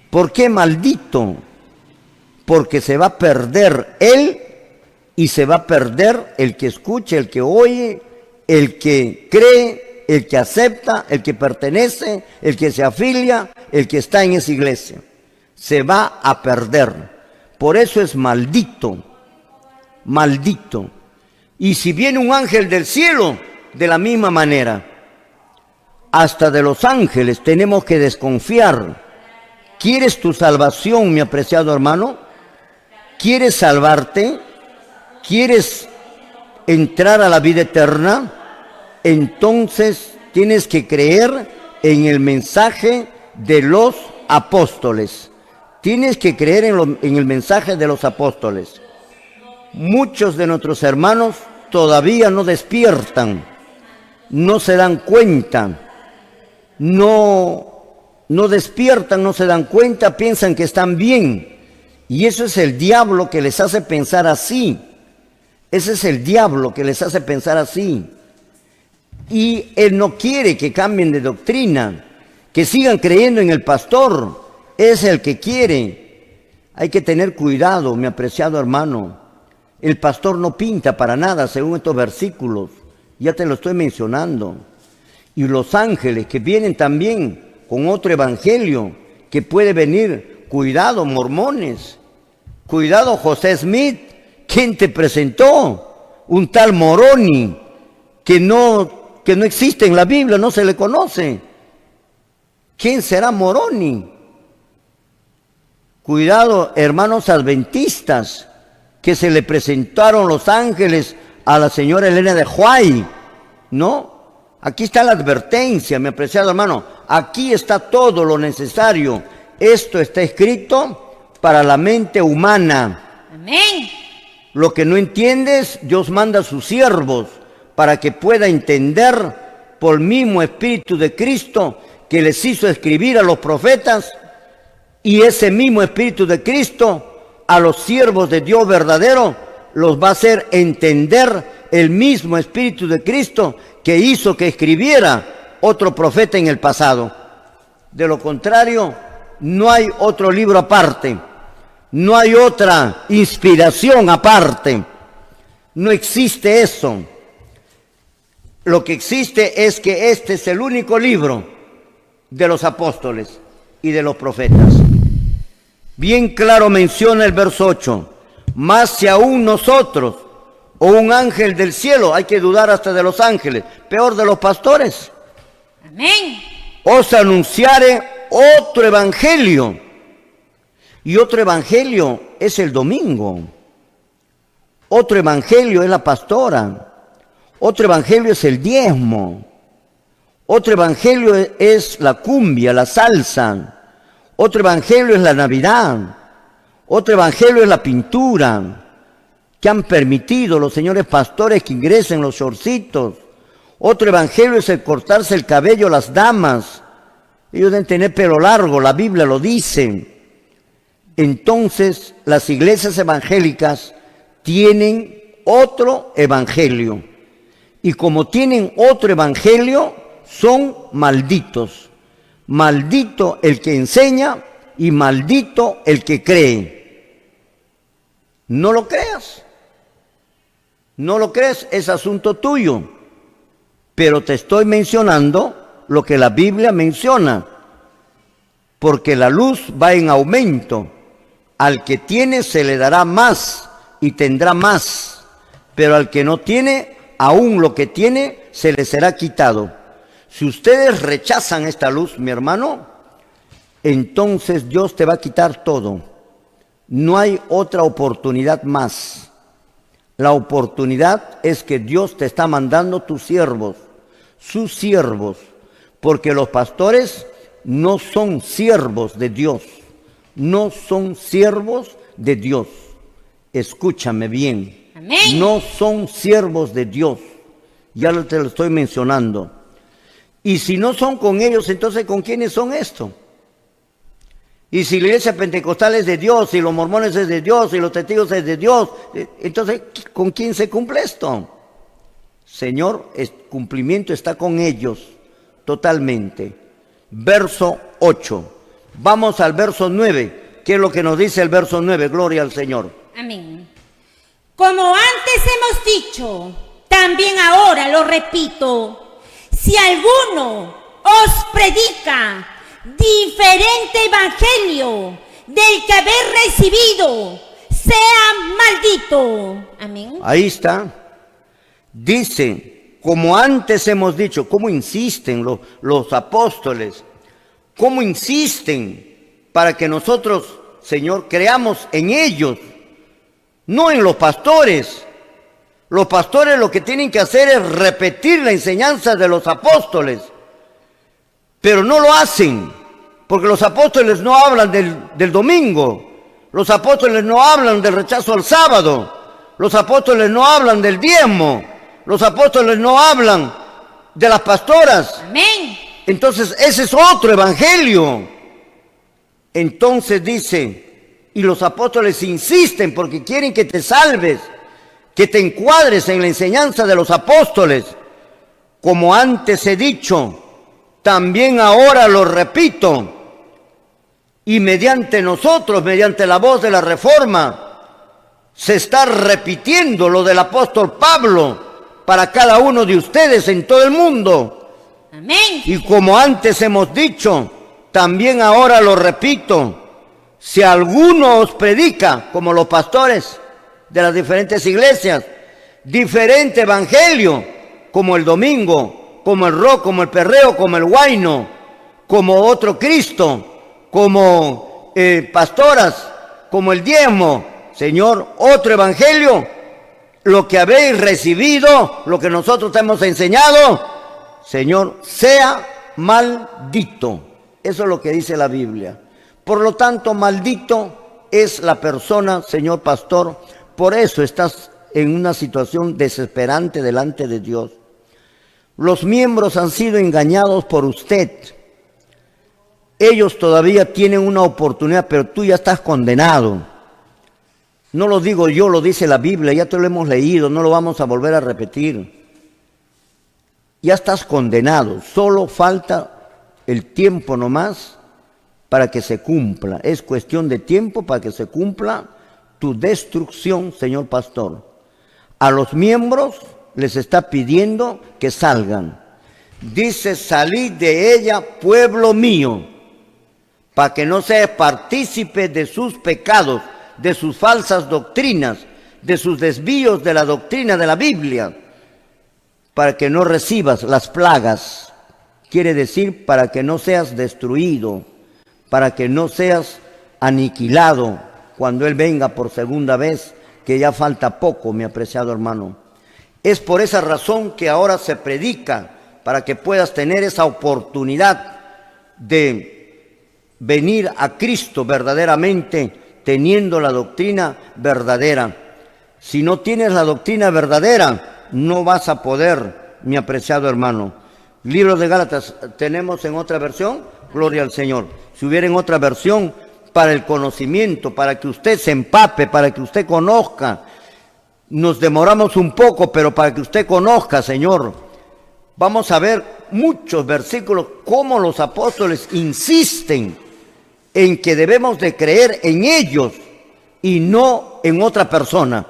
¿Por qué maldito? Porque se va a perder él y se va a perder el que escucha, el que oye, el que cree, el que acepta, el que pertenece, el que se afilia, el que está en esa iglesia. Se va a perder. Por eso es maldito. Maldito. Y si viene un ángel del cielo, de la misma manera. Hasta de los ángeles tenemos que desconfiar. ¿Quieres tu salvación, mi apreciado hermano? ¿Quieres salvarte? ¿Quieres entrar a la vida eterna? Entonces tienes que creer en el mensaje de los apóstoles. Tienes que creer en el mensaje de los apóstoles. Muchos de nuestros hermanos todavía no despiertan, no se dan cuenta, no despiertan, no se dan cuenta, piensan que están bien. Y eso es el diablo que les hace pensar así. Ese es el diablo que les hace pensar así. Y él no quiere que cambien de doctrina, que sigan creyendo en el pastor. Es el que quiere. Hay que tener cuidado, mi apreciado hermano. El pastor no pinta para nada, según estos versículos. Ya te lo estoy mencionando. Y los ángeles que vienen también con otro evangelio, que puede venir. Cuidado, mormones. Cuidado, José Smith. ¿Quién te presentó? Un tal Moroni, que no existe en la Biblia, no se le conoce. ¿Quién será Moroni? Cuidado, hermanos adventistas, que se le presentaron los ángeles a la señora Elena de White, ¿no? Aquí está la advertencia, mi apreciado hermano. Aquí está todo lo necesario. Esto está escrito para la mente humana. Amén. Lo que no entiendes, Dios manda a sus siervos para que pueda entender por el mismo Espíritu de Cristo que les hizo escribir a los profetas, y ese mismo Espíritu de Cristo a los siervos de Dios verdadero los va a hacer entender el mismo Espíritu de Cristo que hizo que escribiera otro profeta en el pasado. De lo contrario, no hay otro libro aparte, no hay otra inspiración aparte, no existe eso. Lo que existe es que este es el único libro de los apóstoles y de los profetas. Bien claro menciona el verso 8, mas si aún nosotros o un ángel del cielo. Hay que dudar hasta de los ángeles, peor de los pastores. Amén. Os anunciaré otro evangelio. Y otro evangelio es el domingo. Otro evangelio es la pastora. Otro evangelio es el diezmo. Otro evangelio es la cumbia, la salsa. Otro evangelio es la Navidad. Otro evangelio es la pintura, que han permitido los señores pastores que ingresen los shortcitos. Otro evangelio es el cortarse el cabello las damas. Ellos deben tener pelo largo, la Biblia lo dice. Entonces, las iglesias evangélicas tienen otro evangelio. Y como tienen otro evangelio, son malditos. Maldito el que enseña y maldito el que cree. No lo creas. No lo crees, es asunto tuyo. Pero te estoy mencionando lo que la Biblia menciona. Porque la luz va en aumento. Al que tiene se le dará más y tendrá más. Pero al que no tiene, aún lo que tiene se le será quitado. Si ustedes rechazan esta luz, mi hermano, entonces Dios te va a quitar todo. No hay otra oportunidad más. La oportunidad es que Dios te está mandando tus siervos, sus siervos, porque los pastores no son siervos de Dios, no son siervos de Dios. Escúchame bien. Amén. No son siervos de Dios. Ya te lo estoy mencionando. Y si no son con ellos, entonces ¿con quiénes son esto? Y si la iglesia pentecostal es de Dios, y los mormones es de Dios, y los testigos es de Dios, entonces ¿con quién se cumple esto? Señor, el cumplimiento está con ellos totalmente. Verso 8. Vamos al verso 9. ¿Qué es lo que nos dice el verso 9? Gloria al Señor. Amén. Como antes hemos dicho, también ahora lo repito. Si alguno os predica diferente evangelio del que habéis recibido, sea maldito. Amén. Ahí está. Dice, como antes hemos dicho, ¿cómo insisten los apóstoles? ¿Cómo insisten para que nosotros, Señor, creamos en ellos? No en los pastores. Los pastores lo que tienen que hacer es repetir la enseñanza de los apóstoles. Pero no lo hacen, porque los apóstoles no hablan del domingo. Los apóstoles no hablan del rechazo al sábado. Los apóstoles no hablan del diezmo. Los apóstoles no hablan de las pastoras. Amén. Entonces ese es otro evangelio. Entonces dice, y los apóstoles insisten porque quieren que te salves, que te encuadres en la enseñanza de los apóstoles. Como antes he dicho, también ahora lo repito. Y mediante nosotros, mediante la voz de la Reforma, se está repitiendo lo del apóstol Pablo para cada uno de ustedes en todo el mundo. Amén. Y como antes hemos dicho, también ahora lo repito. Si alguno os predica, como los pastores de las diferentes iglesias, diferente evangelio, como el domingo, como el rock, como el perreo, como el huayno, como otro Cristo, como pastoras, como el diezmo, Señor, otro evangelio, lo que habéis recibido, lo que nosotros te hemos enseñado, Señor, sea maldito. Eso es lo que dice la Biblia. Por lo tanto, maldito es la persona, señor pastor. Por eso estás en una situación desesperante delante de Dios. Los miembros han sido engañados por usted. Ellos todavía tienen una oportunidad, pero tú ya estás condenado. No lo digo yo, lo dice la Biblia, ya te lo hemos leído, no lo vamos a volver a repetir. Ya estás condenado, solo falta el tiempo nomás para que se cumpla. Es cuestión de tiempo para que se cumpla tu destrucción, señor pastor. A los miembros les está pidiendo que salgan. Dice, salid de ella, pueblo mío, para que no seas partícipe de sus pecados, de sus falsas doctrinas, de sus desvíos de la doctrina de la Biblia, para que no recibas las plagas. Quiere decir, para que no seas destruido, para que no seas aniquilado cuando Él venga por segunda vez, que ya falta poco, mi apreciado hermano. Es por esa razón que ahora se predica, para que puedas tener esa oportunidad de venir a Cristo verdaderamente, teniendo la doctrina verdadera. Si no tienes la doctrina verdadera, no vas a poder, mi apreciado hermano. Libro de Gálatas, ¿tenemos en otra versión? Gloria al Señor. Si hubiera en otra versión, para el conocimiento, para que usted se empape, para que usted conozca. Nos demoramos un poco, pero para que usted conozca, Señor. Vamos a ver muchos versículos, cómo los apóstoles insisten en que debemos de creer en ellos y no en otra persona.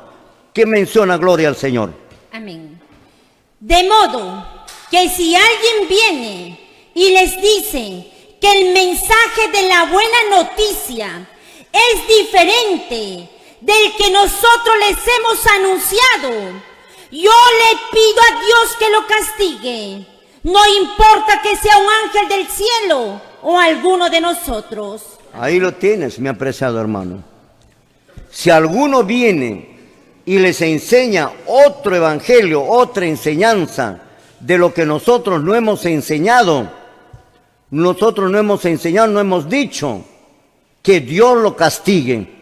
¿Qué menciona? Gloria al Señor. Amén. De modo que si alguien viene y les dice que el mensaje de la buena noticia es diferente del que nosotros les hemos anunciado, yo le pido a Dios que lo castigue. No importa que sea un ángel del cielo o alguno de nosotros. Ahí lo tienes, mi apreciado hermano. Si alguno viene y les enseña otro evangelio, otra enseñanza de lo que nosotros no hemos enseñado, no hemos dicho, que Dios lo castigue.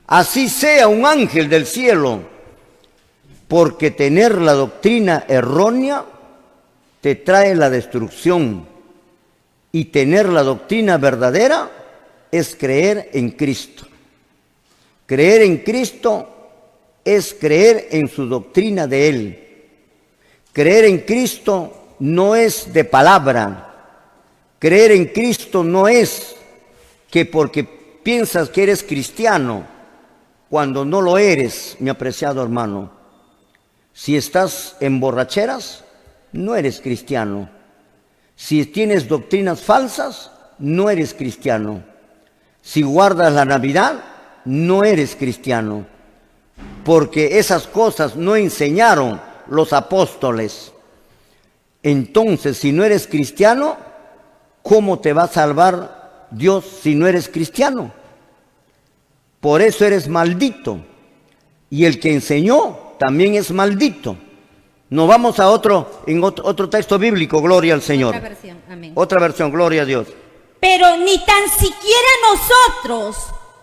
Así sea un ángel del cielo, porque tener la doctrina errónea te trae la destrucción, y tener la doctrina verdadera es creer en Cristo. Creer en Cristo es creer en su doctrina de Él. Creer en Cristo no es de palabra. Creer en Cristo no es que porque piensas que eres cristiano, cuando no lo eres, mi apreciado hermano. Si estás en borracheras, no eres cristiano. Si tienes doctrinas falsas, no eres cristiano. Si guardas la Navidad, no eres cristiano. Porque esas cosas no enseñaron los apóstoles. Entonces, si no eres cristiano, ¿cómo te va a salvar Dios si no eres cristiano? Por eso eres maldito. Y el que enseñó también es maldito. Nos vamos a otro texto bíblico, gloria al Señor. Otra versión, amén. Otra versión, gloria a Dios. Pero ni tan siquiera nosotros,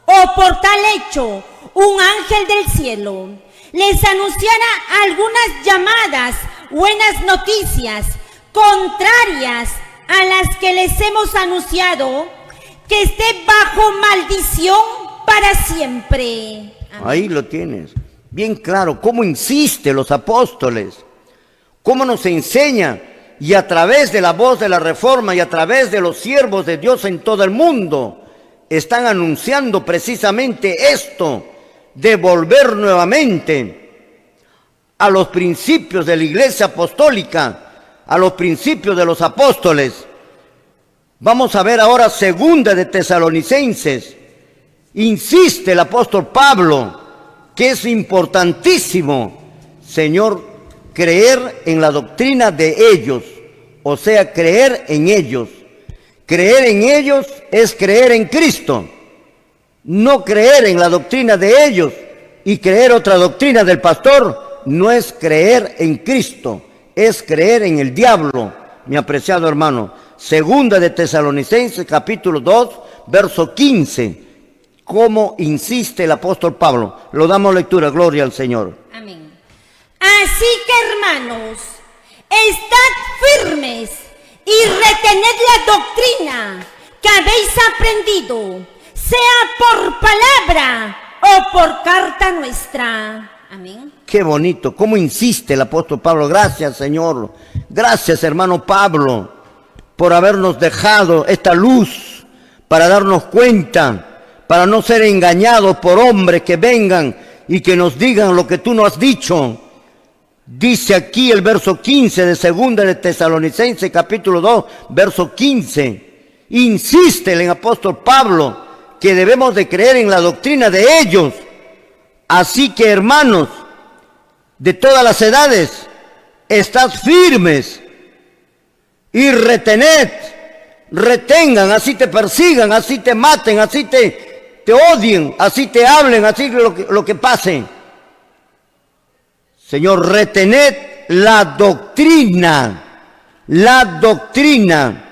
o por tal hecho, un ángel del cielo, les anunciara algunas llamadas buenas noticias contrarias a las que les hemos anunciado, que esté bajo maldición para siempre. Amén. Ahí lo tienes. Bien claro, cómo insisten los apóstoles, cómo nos enseña, y a través de la voz de la Reforma y a través de los siervos de Dios en todo el mundo, están anunciando precisamente esto, de volver nuevamente a los principios de la Iglesia Apostólica, a los principios de los apóstoles. Vamos a ver ahora segunda de Tesalonicenses. Insiste el apóstol Pablo que es importantísimo, Señor, creer en la doctrina de ellos, o sea, creer en ellos. Creer en ellos es creer en Cristo, no creer en la doctrina de ellos y creer otra doctrina del pastor. No es creer en Cristo, es creer en el diablo, mi apreciado hermano. Segunda de Tesalonicenses, capítulo 2, verso 15. Cómo insiste el apóstol Pablo. Lo damos lectura, gloria al Señor. Amén. Así que, hermanos, estad firmes y retened la doctrina que habéis aprendido, sea por palabra o por carta nuestra. Amén. Qué bonito, cómo insiste el apóstol Pablo. Gracias, Señor. Gracias, hermano Pablo, por habernos dejado esta luz para darnos cuenta, para no ser engañados por hombres que vengan y que nos digan lo que tú no has dicho. Dice aquí el verso 15 de segunda de Tesalonicenses, capítulo 2, verso 15. Insiste el apóstol Pablo que debemos de creer en la doctrina de ellos. Así que, hermanos, de todas las edades, estad firmes y retengan, así te persigan, así te maten, así te odien, así te hablen, así lo que pase. Señor, retened la doctrina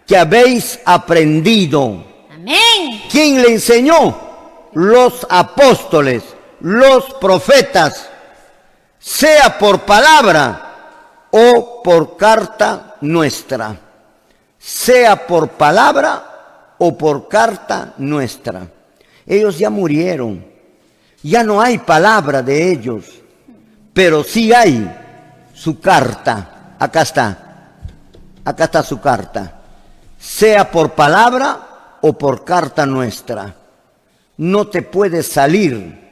que habéis aprendido. Amén. ¿Quién le enseñó? Los apóstoles, los profetas, sea por palabra o por carta nuestra. Sea por palabra o por carta nuestra. Ellos ya murieron, ya no hay palabra de ellos, pero sí hay su carta. Acá está su carta. Sea por palabra o por carta nuestra. No te puedes salir,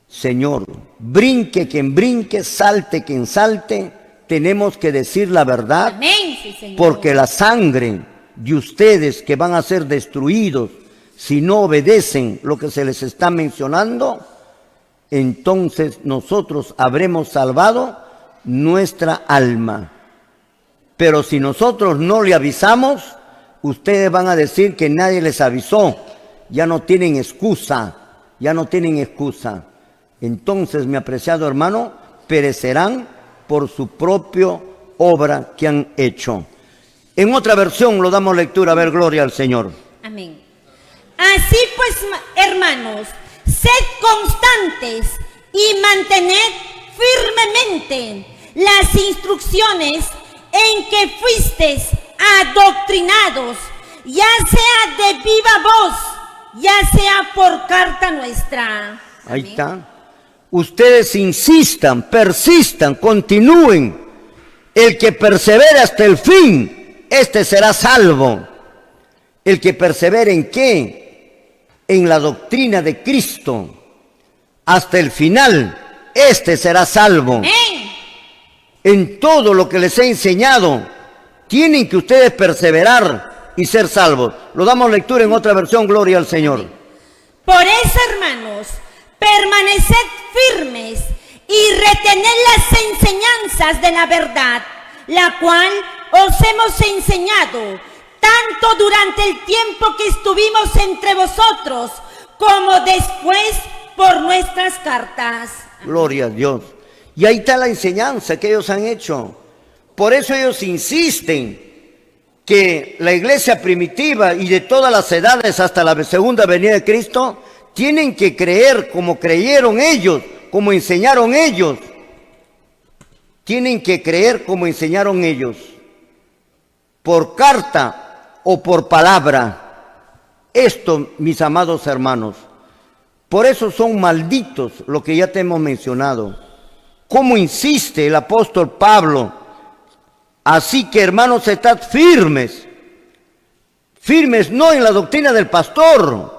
Señor. Brinque quien brinque, salte quien salte. Tenemos que decir la verdad. Amén, sí, Señor. Porque la sangre de ustedes que van a ser destruidos si no obedecen lo que se les está mencionando, entonces nosotros habremos salvado nuestra alma. Pero si nosotros no le avisamos, ustedes van a decir que nadie les avisó. Ya no tienen excusa, Entonces, mi apreciado hermano, perecerán por su propia obra que han hecho. En otra versión lo damos lectura, a ver, gloria al Señor. Amén. Así pues, hermanos, sed constantes y mantened firmemente las instrucciones en que fuisteis adoctrinados, ya sea de viva voz, ya sea por carta nuestra. Ahí está. Ustedes insistan, persistan, continúen. El que persevere hasta el fin, este será salvo. El que persevere ¿en qué? En la doctrina de Cristo. Hasta el final, este será salvo. Amén. En todo lo que les he enseñado, tienen que ustedes perseverar y ser salvos. Lo damos lectura en otra versión, gloria al Señor. Por eso, hermanos, permaneced firmes y retened las enseñanzas de la verdad, la cual os hemos enseñado, tanto durante el tiempo que estuvimos entre vosotros, como después por nuestras cartas. Gloria a Dios. Y ahí está la enseñanza que ellos han hecho. Por eso ellos insisten que la iglesia primitiva y de todas las edades hasta la segunda venida de Cristo tienen que creer como creyeron ellos, como enseñaron ellos. Tienen que creer como enseñaron ellos, por carta o por palabra. Esto, mis amados hermanos, por eso son malditos lo que ya te hemos mencionado. ¿Cómo insiste el apóstol Pablo? Así que, hermanos, estad firmes. Firmes no en la doctrina del pastor.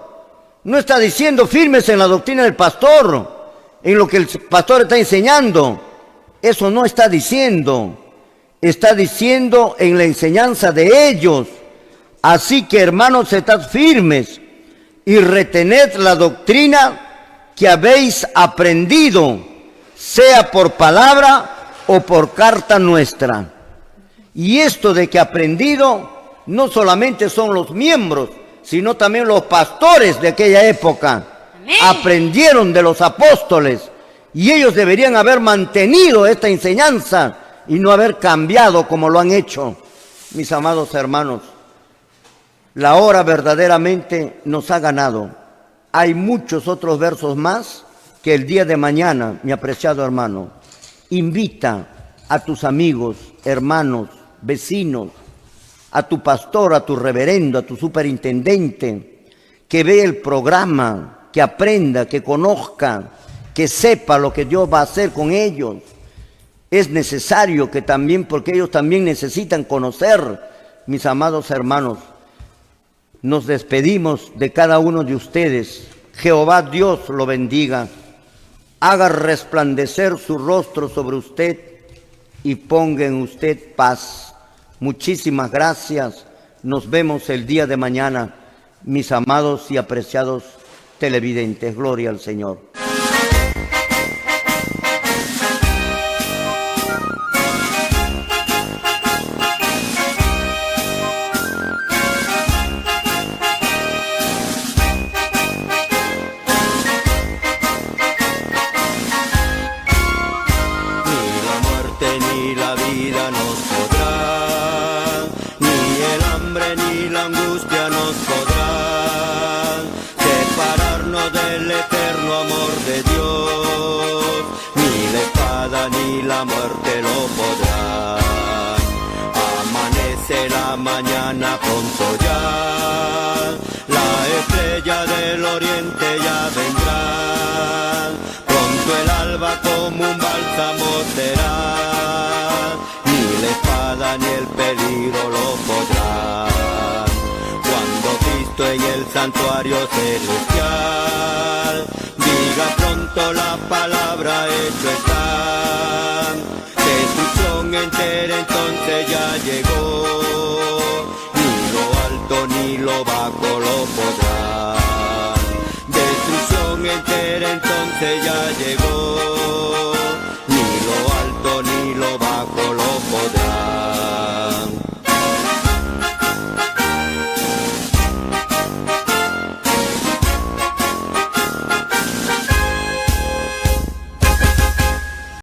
No está diciendo firmes en la doctrina del pastor, en lo que el pastor está enseñando. Eso no está diciendo. Está diciendo en la enseñanza de ellos. Así que, hermanos, estad firmes y retened la doctrina que habéis aprendido, sea por palabra o por carta nuestra. Y esto de que aprendido no solamente son los miembros, sino también los pastores de aquella época. Amén. Aprendieron de los apóstoles y ellos deberían haber mantenido esta enseñanza y no haber cambiado como lo han hecho. Mis amados hermanos, la hora verdaderamente nos ha ganado. Hay muchos otros versos más que el día de mañana, mi apreciado hermano, invita a tus amigos, hermanos, vecinos, a tu pastor, a tu reverendo, a tu superintendente, que vea el programa, que aprenda, que conozca, que sepa lo que Dios va a hacer con ellos. Es necesario que también, porque ellos también necesitan conocer, mis amados hermanos. Nos despedimos de cada uno de ustedes. Jehová Dios lo bendiga. Haga resplandecer su rostro sobre usted y ponga en usted paz. Muchísimas gracias. Nos vemos el día de mañana, mis amados y apreciados televidentes. Gloria al Señor. ni la vida nos podrá, ni el hambre ni la angustia nos podrán separarnos del eterno amor de Dios, ni la espada ni la muerte lo podrán. Amanece la mañana pronto ya, la estrella del oriente ya vendrá, pronto el alba como un bálsamo será, ni la espada ni el peligro lo podrán. Cuando Cristo en el santuario celestial diga pronto la palabra hecho está, destrucción entera entonces ya llegó, ni lo alto ni lo bajo lo podrán. Destrucción entera entonces ya llegó, ni lo alto ni lo bajo lo podrán.